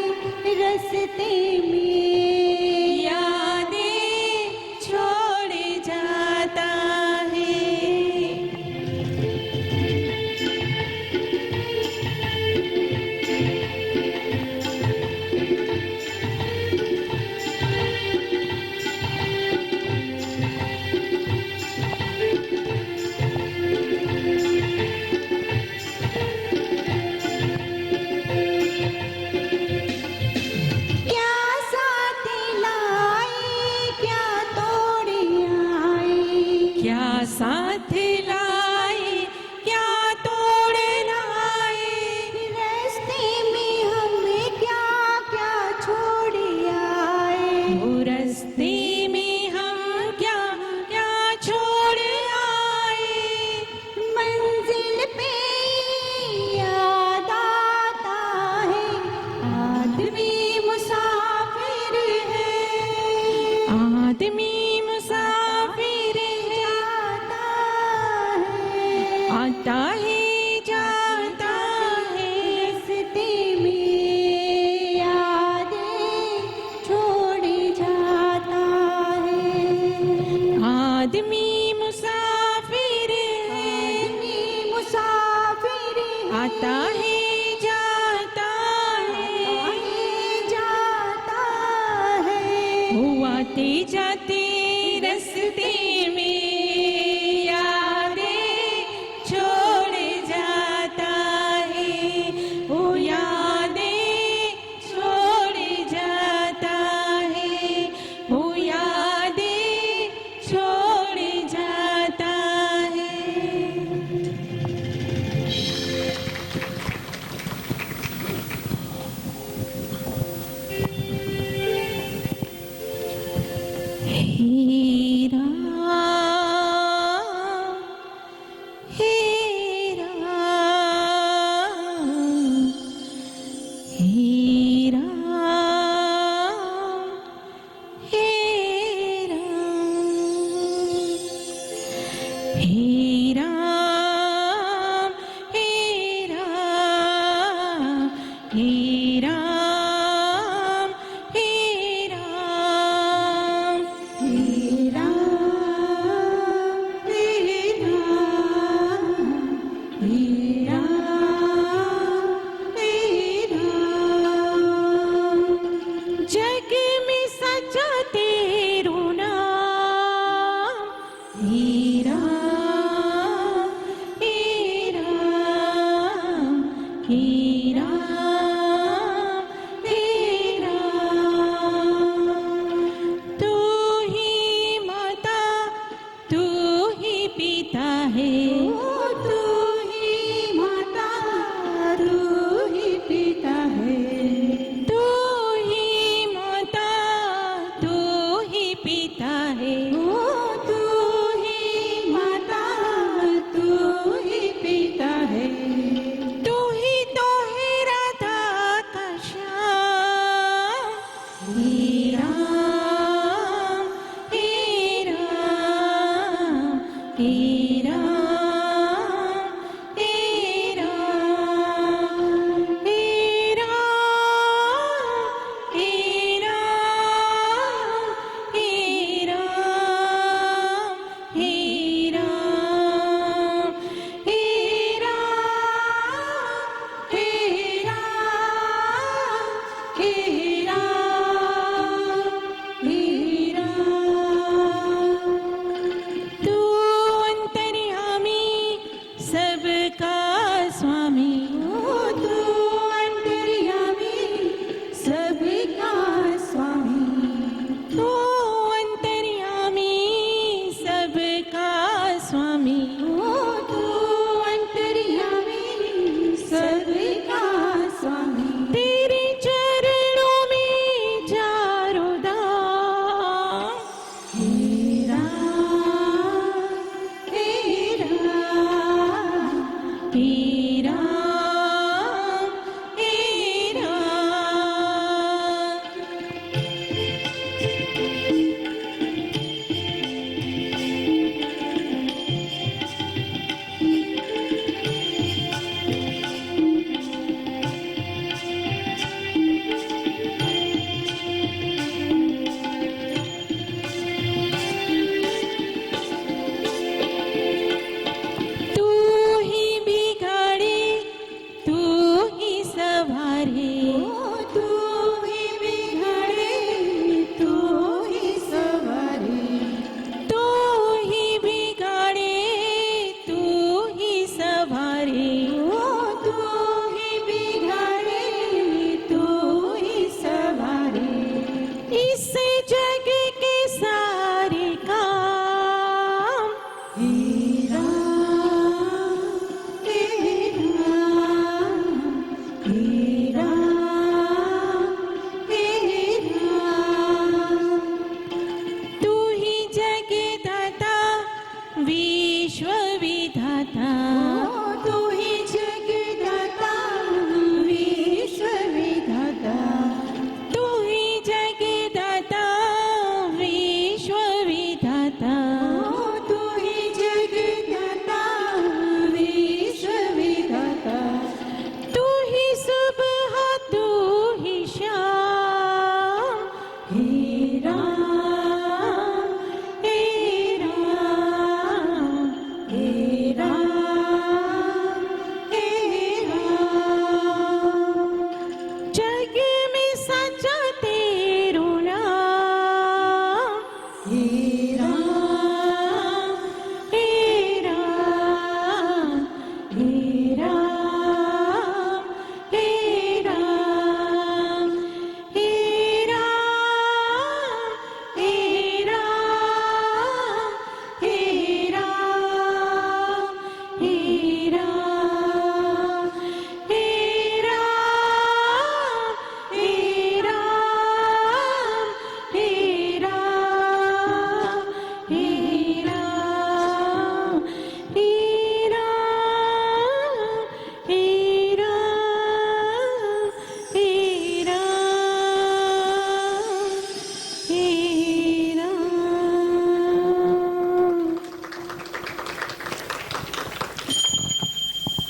रस्ते में यादें छोड़ जाता है। क्या आते जाते रस्ते में यादें छोड़ जाता है, वो यादें छोड़ जाता है, वो यादें छोड़ जाता है। हीरा हीरा हीरा हीरा हीरा हीरा हीरा जग में सजा तेरो नाम हीरा हीरा हीरा हीरा। तू ही माता तू ही पिता है, तू ही माता तू ही पिता है, तू ही माता तू ही पिता है, तू ही माता तू ही पिता है। तू ही तो है राधा का श्याम हीरा हीरा हीरा हीरा हीरा हीरा हीरा हीरा हीरा हीरा हीरा हीरा। तू अंतर्यामी सबका स्वामी, तू अंतर्यामी सबका स्वामी, तू अंतर्यामी सबका स्वामी, तू अंतर्यामी सबका स्वामी। तेरे चरणों में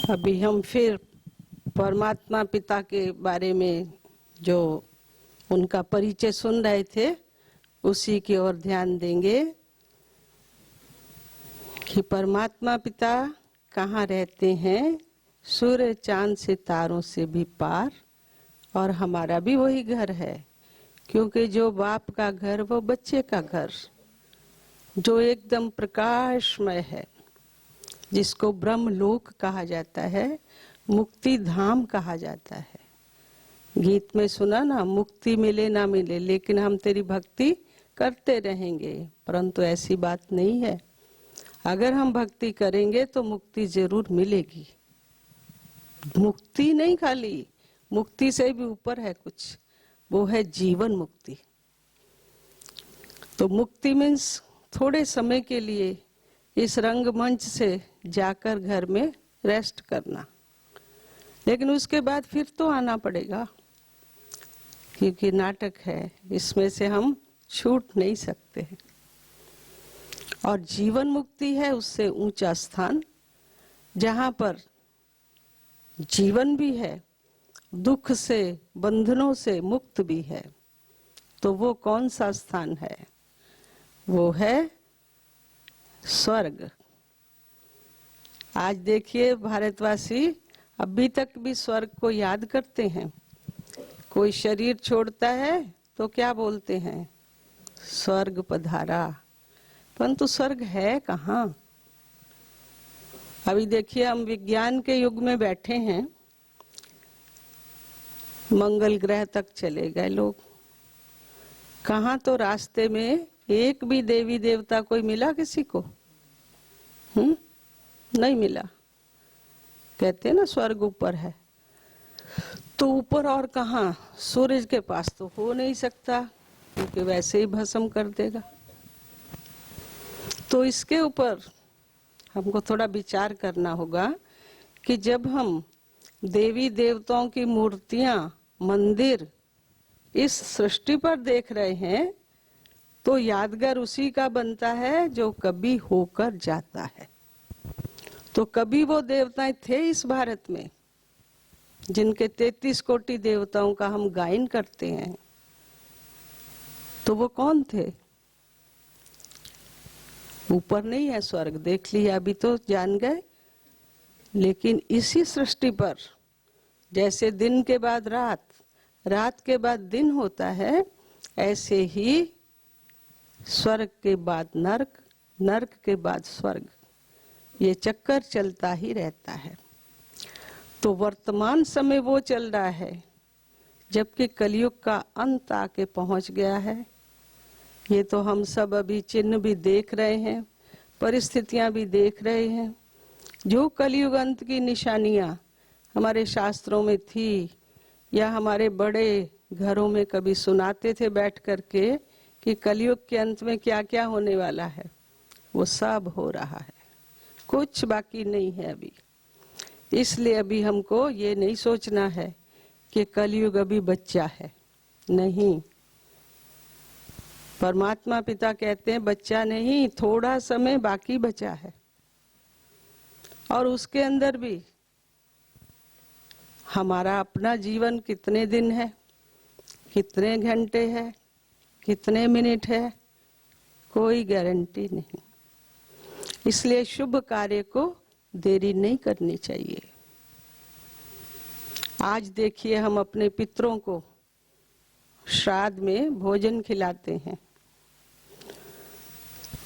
अभी हम फिर परमात्मा पिता के बारे में जो उनका परिचय सुन रहे थे उसी की ओर ध्यान देंगे कि परमात्मा पिता कहाँ रहते हैं, सूर्य चांद सितारों से भी पार, और हमारा भी वही घर है, क्योंकि जो बाप का घर वो बच्चे का घर, जो एकदम प्रकाशमय है, जिसको ब्रह्मलोक कहा जाता है, मुक्ति धाम कहा जाता है। गीत में सुना ना, मुक्ति मिले ना मिले लेकिन हम तेरी भक्ति करते रहेंगे, परंतु ऐसी बात नहीं है। अगर हम भक्ति करेंगे तो मुक्ति जरूर मिलेगी। मुक्ति नहीं खाली, मुक्ति से भी ऊपर है कुछ, वो है जीवन मुक्ति। तो मुक्ति मीन्स थोड़े समय के लिए इस रंगमंच से जाकर घर में रेस्ट करना, लेकिन उसके बाद फिर तो आना पड़ेगा, क्योंकि नाटक है, इसमें से हम छूट नहीं सकते। और जीवन मुक्ति है उससे ऊंचा स्थान, जहां पर जीवन भी है, दुख से बंधनों से मुक्त भी है। तो वो कौन सा स्थान है? वो है स्वर्ग। आज देखिए भारतवासी अभी तक भी स्वर्ग को याद करते हैं। कोई शरीर छोड़ता है तो क्या बोलते हैं? स्वर्ग पधारा। परंतु स्वर्ग है कहाँ? अभी देखिए हम विज्ञान के युग में बैठे हैं, मंगल ग्रह तक चले गए लोग, कहाँ तो रास्ते में एक भी देवी देवता कोई मिला किसी को? नहीं मिला। कहते हैं ना स्वर्ग ऊपर है, तो ऊपर और कहाँ? सूरज के पास तो हो नहीं सकता, क्योंकि वैसे ही भस्म कर देगा। तो इसके ऊपर हमको थोड़ा विचार करना होगा कि जब हम देवी देवताओं की मूर्तियां, मंदिर इस सृष्टि पर देख रहे हैं, तो यादगार उसी का बनता है जो कभी होकर जाता है। तो कभी वो देवताएं थे इस भारत में, जिनके 33 कोटि देवताओं का हम गायन करते हैं, तो वो कौन थे? ऊपर नहीं है स्वर्ग, देख लिया अभी तो जान गए। लेकिन इसी सृष्टि पर जैसे दिन के बाद रात, रात के बाद दिन होता है, ऐसे ही स्वर्ग के बाद नरक, नरक के बाद स्वर्ग, ये चक्कर चलता ही रहता है। तो वर्तमान समय वो चल रहा है जबकि कलयुग का अंत आके पहुंच गया है। ये तो हम सब अभी चिन्ह भी देख रहे हैं, परिस्थितियां भी देख रहे हैं। जो कलयुग अंत की निशानियां हमारे शास्त्रों में थी, या हमारे बड़े घरों में कभी सुनाते थे बैठ करके कि कलयुग के अंत में क्या क्या होने वाला है, वो सब हो रहा है, कुछ बाकी नहीं है अभी। इसलिए अभी हमको ये नहीं सोचना है कि कलयुग अभी बच्चा है, नहीं। परमात्मा पिता कहते हैं बच्चा नहीं, थोड़ा समय बाकी बचा है, और उसके अंदर भी हमारा अपना जीवन कितने दिन है, कितने घंटे है, कितने मिनट है, कोई गारंटी नहीं। इसलिए शुभ कार्य को देरी नहीं करनी चाहिए। आज देखिए हम अपने पितरों को श्राद्ध में भोजन खिलाते हैं,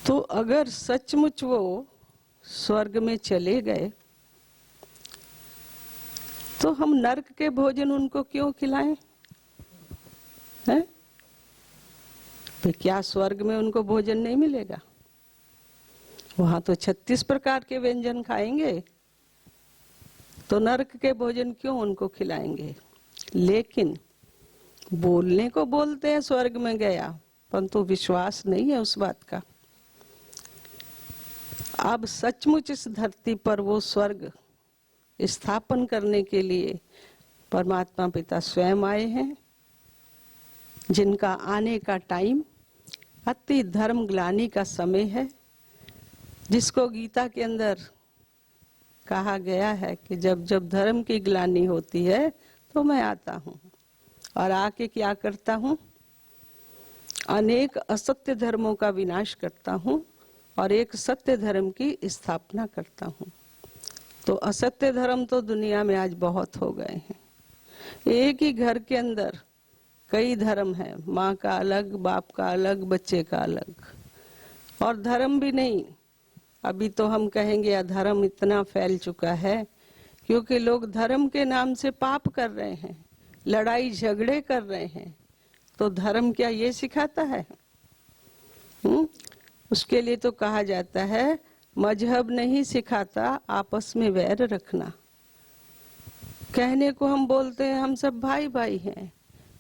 तो अगर सचमुच वो स्वर्ग में चले गए तो हम नरक के भोजन उनको क्यों खिलाएं? हैं? तो क्या स्वर्ग में उनको भोजन नहीं मिलेगा? वहां तो 36 प्रकार के व्यंजन खाएंगे, तो नरक के भोजन क्यों उनको खिलाएंगे? लेकिन बोलने को बोलते हैं स्वर्ग में गया, परंतु विश्वास नहीं है उस बात का। अब सचमुच इस धरती पर वो स्वर्ग स्थापन करने के लिए परमात्मा पिता स्वयं आए हैं, जिनका आने का टाइम अति धर्म ग्लानि का समय है, जिसको गीता के अंदर कहा गया है कि जब जब धर्म की ग्लानि होती है तो मैं आता हूँ और आके क्या करता हूँ, अनेक असत्य धर्मों का विनाश करता हूँ और एक सत्य धर्म की स्थापना करता हूँ। तो असत्य धर्म तो दुनिया में आज बहुत हो गए हैं। एक ही घर के अंदर कई धर्म हैं, माँ का अलग, बाप का अलग, बच्चे का अलग। और धर्म भी नहीं, अभी तो हम कहेंगे अधर्म इतना फैल चुका है क्योंकि लोग धर्म के नाम से पाप कर रहे हैं, लड़ाई झगड़े कर रहे हैं। तो धर्म क्या ये सिखाता है? उसके लिए तो कहा जाता है मजहब नहीं सिखाता आपस में वैर रखना। कहने को हम बोलते हैं हम सब भाई भाई हैं,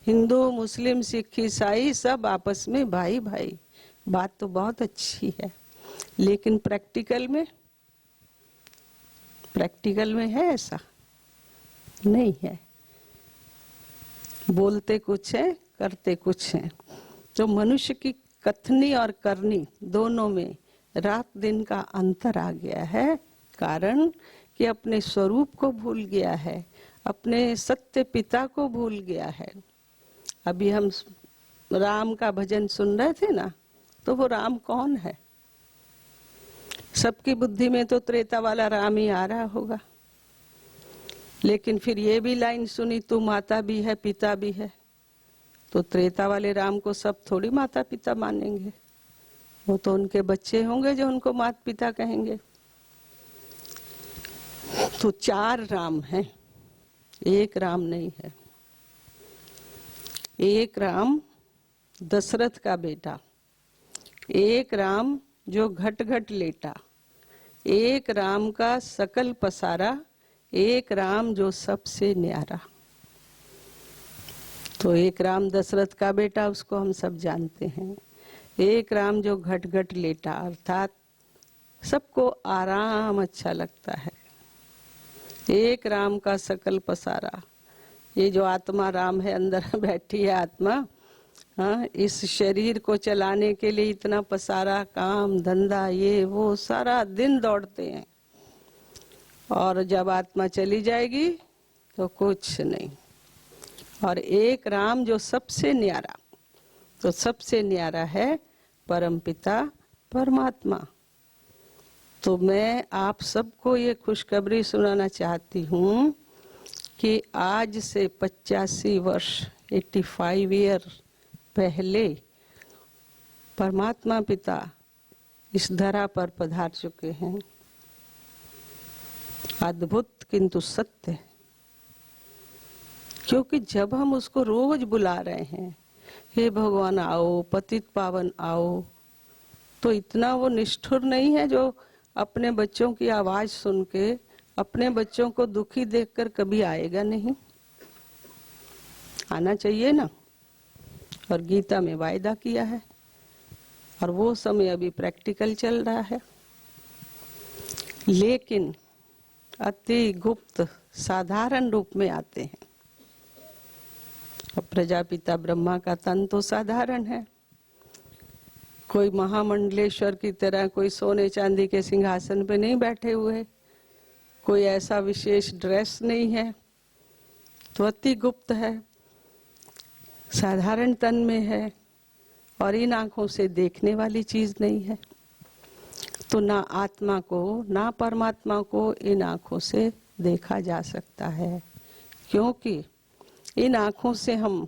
हिंदू, मुस्लिम, सिख, ईसाई सब आपस में भाई भाई। बात तो बहुत अच्छी है, लेकिन प्रैक्टिकल में है ऐसा? नहीं है। बोलते कुछ है, करते कुछ है। तो मनुष्य की कथनी और करनी दोनों में रात दिन का अंतर आ गया है। कारण कि अपने स्वरूप को भूल गया है, अपने सत्य पिता को भूल गया है। अभी हम राम का भजन सुन रहे थे ना, तो वो राम कौन है? सबकी बुद्धि में तो त्रेता वाला राम ही आ रहा होगा, लेकिन फिर ये भी लाइन सुनी, तू माता भी है पिता भी है। तो त्रेता वाले राम को सब थोड़ी माता पिता मानेंगे, वो तो उनके बच्चे होंगे जो उनको माता पिता कहेंगे। तो 4 राम हैं, एक राम नहीं है। एक राम दशरथ का बेटा, एक राम जो घट घट लेटा, एक राम का सकल पसारा, एक राम जो सबसे न्यारा। तो एक राम दशरथ का बेटा, उसको हम सब जानते हैं। एक राम जो घट घट लेटा, अर्थात सबको आराम अच्छा लगता है। एक राम का सकल पसारा, ये जो आत्मा राम है, अंदर बैठी है आत्मा, हाँ, इस शरीर को चलाने के लिए इतना पसारा, काम धंधा ये वो सारा दिन दौड़ते हैं, और जब आत्मा चली जाएगी तो कुछ नहीं। और एक राम जो सबसे न्यारा, तो सबसे न्यारा है परमपिता परमात्मा। तो मैं आप सबको ये खुशखबरी सुनाना चाहती हूँ कि आज से 85 वर्ष 85 ईयर पहले परमात्मा पिता इस धरा पर पधार चुके हैं। अद्भुत किंतु सत्य, क्योंकि जब हम उसको रोज बुला रहे हैं, हे भगवान आओ, पतित पावन आओ, तो इतना वो निष्ठुर नहीं है जो अपने बच्चों की आवाज सुन के अपने बच्चों को दुखी देखकर कभी आएगा नहीं। आना चाहिए ना। और गीता में वायदा किया है, और वो समय अभी प्रैक्टिकल चल रहा है। लेकिन अति गुप्त साधारण रूप में आते हैं। अब प्रजापिता ब्रह्मा का तन तो साधारण है, कोई महामंडलेश्वर की तरह कोई सोने चांदी के सिंहासन पे नहीं बैठे हुए, कोई ऐसा विशेष ड्रेस नहीं है, तो अति गुप्त है, साधारण तन में है, और इन आंखों से देखने वाली चीज नहीं है। तो ना आत्मा को ना परमात्मा को इन आंखों से देखा जा सकता है, क्योंकि इन आंखों से हम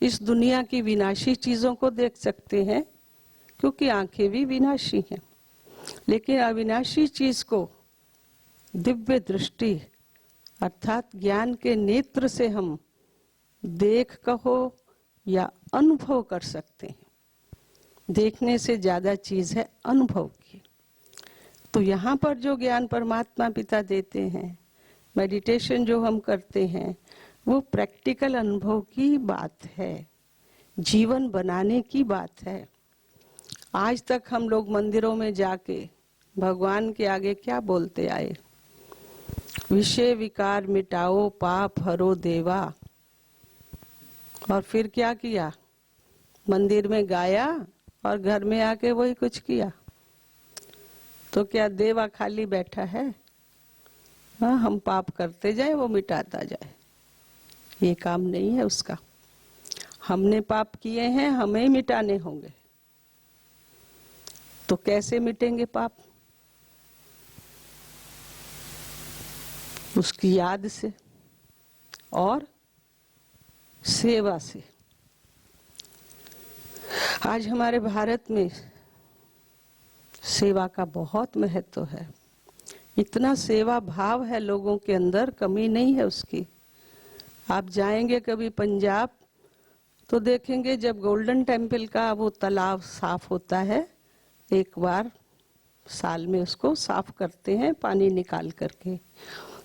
इस दुनिया की विनाशी चीजों को देख सकते हैं, क्योंकि आंखें भी विनाशी हैं। लेकिन अविनाशी चीज को दिव्य दृष्टि अर्थात ज्ञान के नेत्र से हम देख कहो या अनुभव कर सकते हैं। देखने से ज्यादा चीज है अनुभव की। तो यहाँ पर जो ज्ञान परमात्मा पिता देते हैं, मेडिटेशन जो हम करते हैं, वो प्रैक्टिकल अनुभव की बात है, जीवन बनाने की बात है। आज तक हम लोग मंदिरों में जाके भगवान के आगे क्या बोलते आए? विषय विकार मिटाओ, पाप हरो देवा। और फिर क्या किया? मंदिर में गाया और घर में आके वही कुछ किया। तो क्या देवा खाली बैठा है? हाँ, हम पाप करते जाए, वो मिटाता जाए, ये काम नहीं है उसका। हमने पाप किए हैं, हमें ही मिटाने होंगे। तो कैसे मिटेंगे पाप? उसकी याद से और सेवा से। आज हमारे भारत में सेवा का बहुत महत्व है। इतना सेवा भाव है लोगों के अंदर, कमी नहीं है उसकी। आप जाएंगे कभी पंजाब तो देखेंगे, जब गोल्डन टेम्पल का वो तालाब साफ होता है, एक बार साल में उसको साफ करते हैं पानी निकाल करके,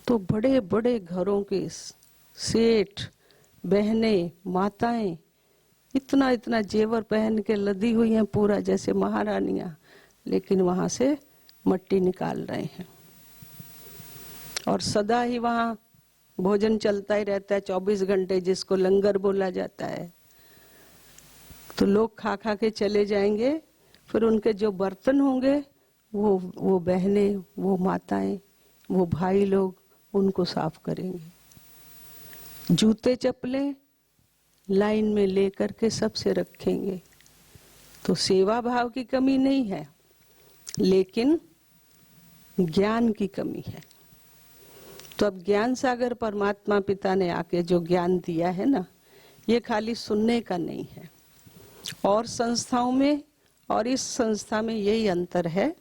तो बड़े बड़े घरों के सेठ, बहनें, माताएं इतना इतना जेवर पहन के लदी हुई हैं पूरा जैसे महारानियां, लेकिन वहां से मट्टी निकाल रहे हैं। और सदा ही वहां भोजन चलता ही रहता है 24 घंटे, जिसको लंगर बोला जाता है। तो लोग खा खा के चले जाएंगे, फिर उनके जो बर्तन होंगे वो बहनें, वो माताएं, वो भाई लोग उनको साफ करेंगे। जूते चप्पलें लाइन में लेकर के सबसे रखेंगे। तो सेवा भाव की कमी नहीं है, लेकिन ज्ञान की कमी है। तो अब ज्ञान सागर परमात्मा पिता ने आके जो ज्ञान दिया है ना, ये खाली सुनने का नहीं है। और संस्थाओं में और इस संस्था में यही अंतर है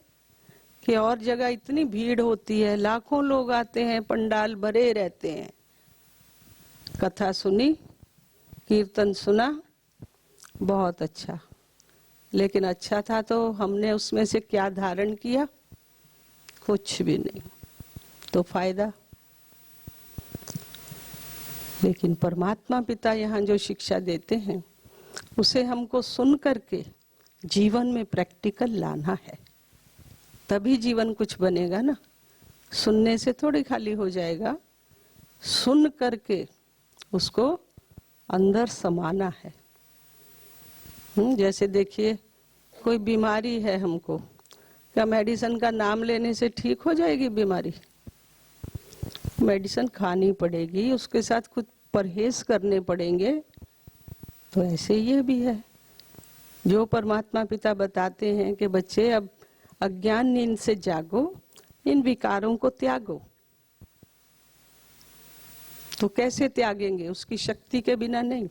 कि और जगह इतनी भीड़ होती है, लाखों लोग आते हैं, पंडाल भरे रहते हैं, कथा सुनी, कीर्तन सुना, बहुत अच्छा, लेकिन अच्छा था तो हमने उसमें से क्या धारण किया? कुछ भी नहीं। तो फायदा? लेकिन परमात्मा पिता यहाँ जो शिक्षा देते हैं उसे हमको सुन करके जीवन में प्रैक्टिकल लाना है, तभी जीवन कुछ बनेगा ना। सुनने से थोड़ी खाली हो जाएगा, सुन करके उसको अंदर समाना है। जैसे देखिए, कोई बीमारी है हमको, क्या मेडिसिन का नाम लेने से ठीक हो जाएगी बीमारी? मेडिसिन खानी पड़ेगी, उसके साथ कुछ परहेज करने पड़ेंगे। तो ऐसे ये भी है, जो परमात्मा पिता बताते हैं कि बच्चे अब अज्ञान नींद से जागो, इन विकारों को त्यागो। तो कैसे त्यागेंगे? उसकी शक्ति के बिना नहीं।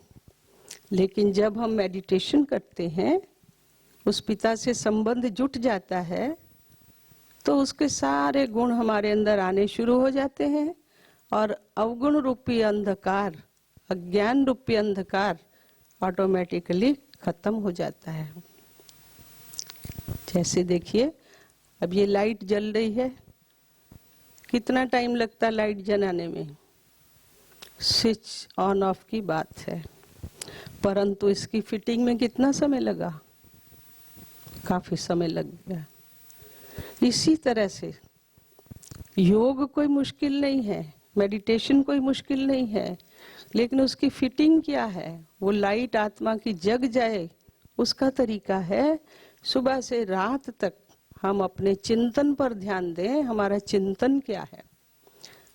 लेकिन जब हम मेडिटेशन करते हैं, उस पिता से संबंध जुट जाता है, तो उसके सारे गुण हमारे अंदर आने शुरू हो जाते हैं और अवगुण रूपी अंधकार, अज्ञान रूपी अंधकार ऑटोमेटिकली खत्म हो जाता है। जैसे देखिए, अब ये लाइट जल रही है, कितना टाइम लगता है लाइट जलाने में? स्विच ऑन ऑफ की बात है, परंतु इसकी फिटिंग में कितना समय लगा? काफी समय लग गया। इसी तरह से योग कोई मुश्किल नहीं है, मेडिटेशन कोई मुश्किल नहीं है, लेकिन उसकी फिटिंग क्या है? वो लाइट आत्मा की जग जाए, उसका तरीका है सुबह से रात तक हम अपने चिंतन पर ध्यान दें। हमारा चिंतन क्या है,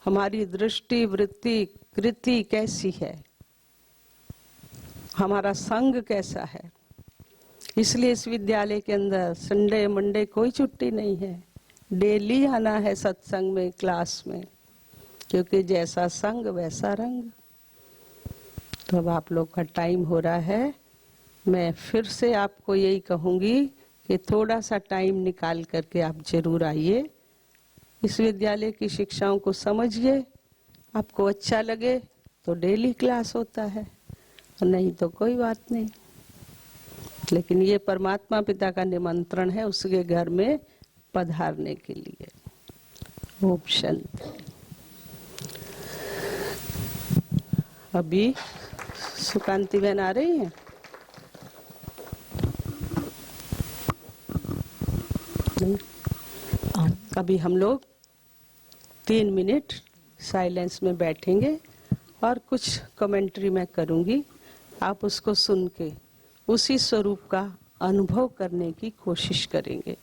हमारी दृष्टि, वृत्ति, कृति कैसी है, हमारा संग कैसा है। इसलिए इस विद्यालय के अंदर संडे मंडे कोई छुट्टी नहीं है, डेली आना है सत्संग में, क्लास में, क्योंकि जैसा संग वैसा रंग। तो अब आप लोग का टाइम हो रहा है। मैं फिर से आपको यही कहूंगी कि थोड़ा सा टाइम निकाल करके आप जरूर आइए, इस विद्यालय की शिक्षाओं को समझिए। आपको अच्छा लगे तो डेली क्लास होता है, नहीं तो कोई बात नहीं। लेकिन ये परमात्मा पिता का निमंत्रण है उसके घर में पधारने के लिए। ओम शांति। अभी सुकांति बहन आ रही हैं? अभी हम लोग 3 मिनट साइलेंस में बैठेंगे और कुछ कमेंट्री मैं करूंगी, आप उसको सुन के उसी स्वरूप का अनुभव करने की कोशिश करेंगे।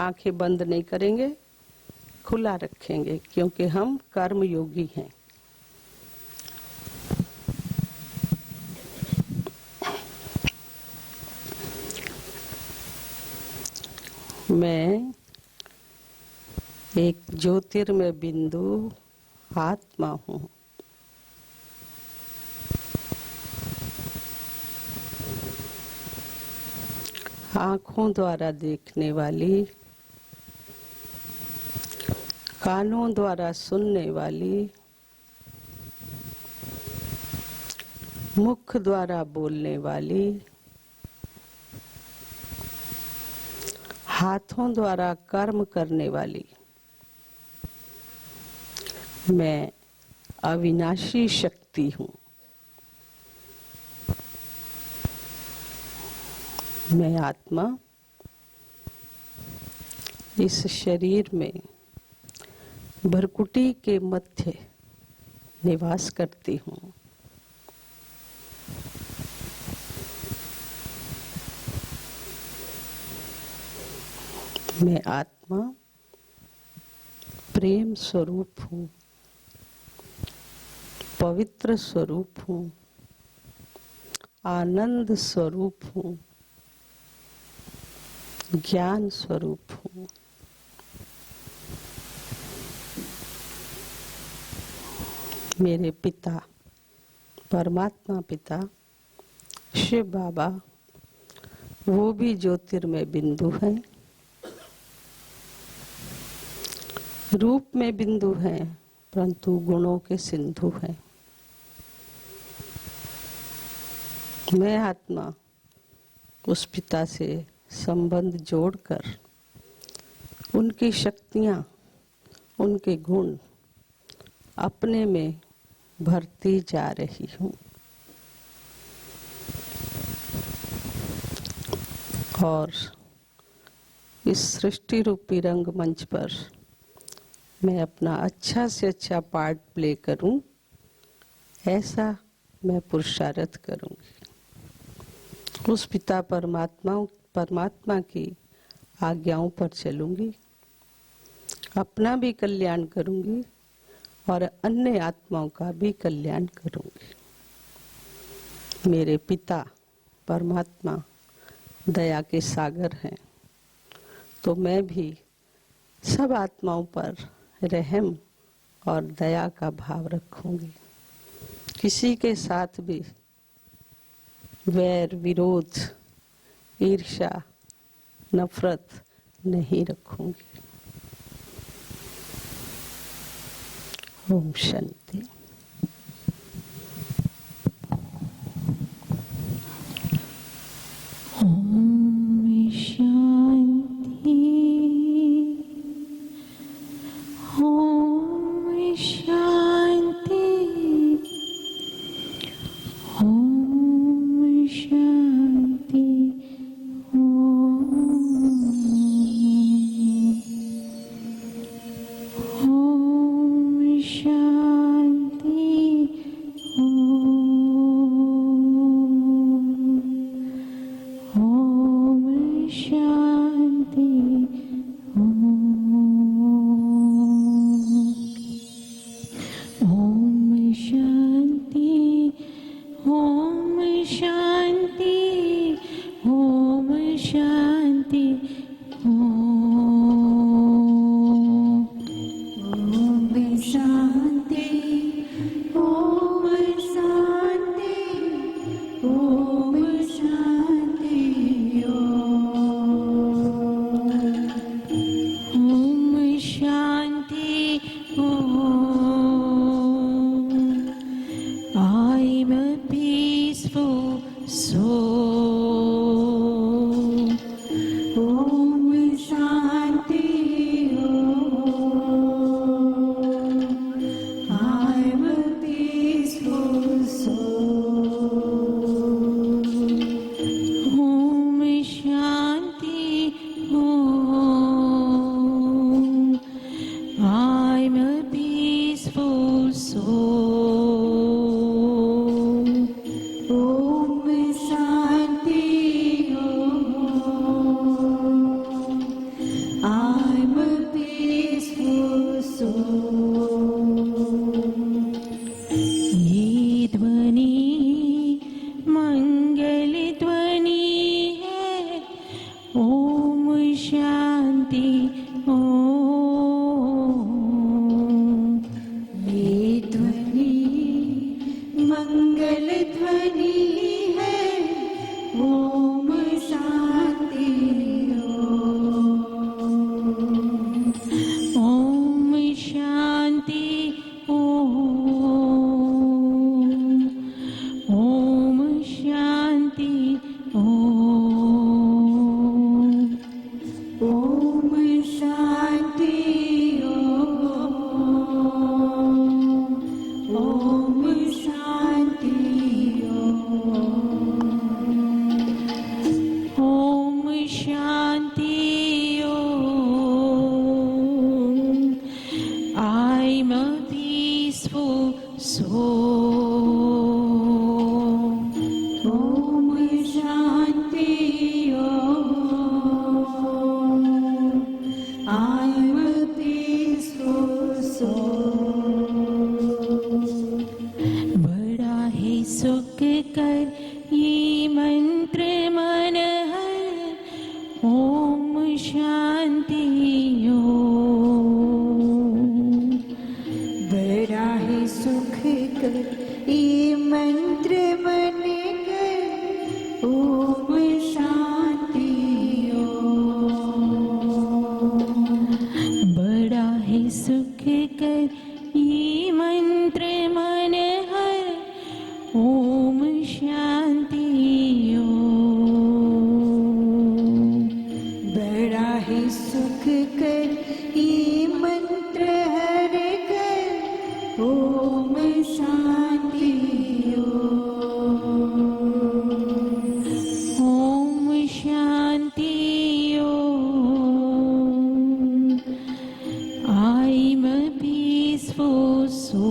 आंखें बंद नहीं करेंगे, खुला रखेंगे क्योंकि हम कर्म योगी हैं। मैं एक ज्योतिर्मय बिंदु आत्मा हूँ। आँखों द्वारा देखने वाली, कानों द्वारा सुनने वाली, मुख द्वारा बोलने वाली, हाथों द्वारा कर्म करने वाली मैं अविनाशी शक्ति हूँ। मैं आत्मा इस शरीर में भरकुटी के मध्य निवास करती हूँ। मैं आत्मा प्रेम स्वरूप हूँ, पवित्र स्वरूप हूँ, आनंद स्वरूप हूँ, ज्ञान स्वरूप हूँ। मेरे पिता परमात्मा पिता शिव बाबा वो भी ज्योतिर्मय बिंदु हैं, रूप में बिंदु हैं परंतु गुणों के सिंधु हैं। मैं आत्मा उस पिता से संबंध जोड़कर उनकी शक्तियाँ, उनके गुण अपने में भरती जा रही हूँ और इस सृष्टि रूपी रंगमंच पर मैं अपना अच्छा से अच्छा पार्ट प्ले करूं, ऐसा मैं पुरुषार्थ करूंगी। उस पिता परमात्मा की आज्ञाओं पर चलूंगी, अपना भी कल्याण करूंगी और अन्य आत्माओं का भी कल्याण करूंगी। मेरे पिता परमात्मा दया के सागर हैं, तो मैं भी सब आत्माओं पर रहम और दया का भाव रखूंगी। किसी के साथ भी वैर, विरोध, ईर्ष्या, नफरत नहीं रखूंगी। ओम शांति। ओम शांति। ओम शांति। ओम शांति। ओम शांति। ओम शांति। ओम शांति। ओम शांति। ओम शांति। ओम शांति। ओम शांति। ओम शांति। ओम Shanti Om. I'm a peaceful soul. बड़ा है सुख कर ये मंत्र मन है, ओम शांति ओम। बड़ा है सुख कर ये मंत्र मन कर, ओम शांति ओम। बड़ा है सुख कर ये मंत्र मन है, ओम शांति ओम। बड़ा है सुख कर ये मंत्र हर कर, Om Shanti Om. Om Shanti Om. I'm a peaceful soul.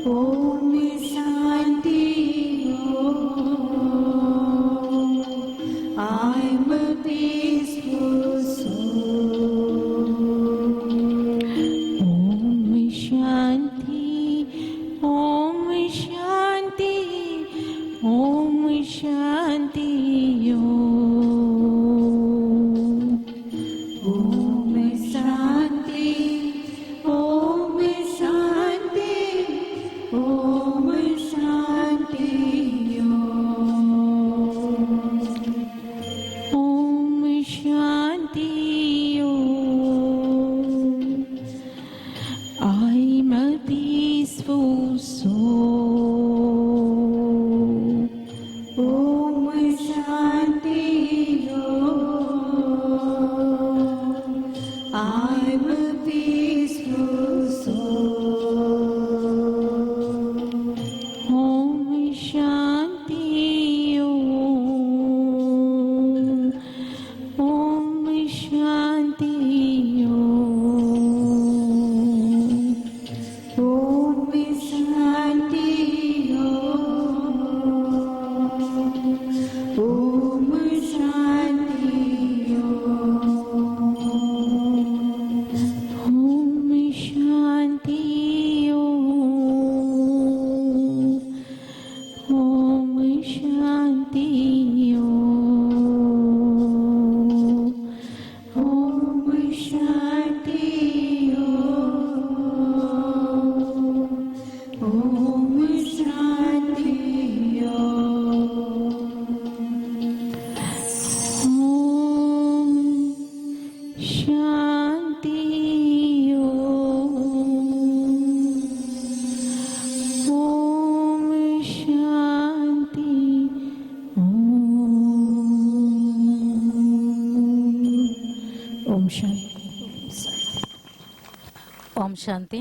Om Shanti Om. I'm a peaceful soul. Om Shanti, Om Shanti, Om Shanti Om. Om Shanti, Om Shanti, Om Shanti Om. Om Shanti Om. I'm a peaceful soul. Om Shanti Om. I'm a peaceful soul. Om Shanti Om. Om Shanti Om. Om Shanti Om. Om Shanti Om. Om Shanti Om. Om Shanti Om. Om Shanti Om. Om Shanti Om Shanti.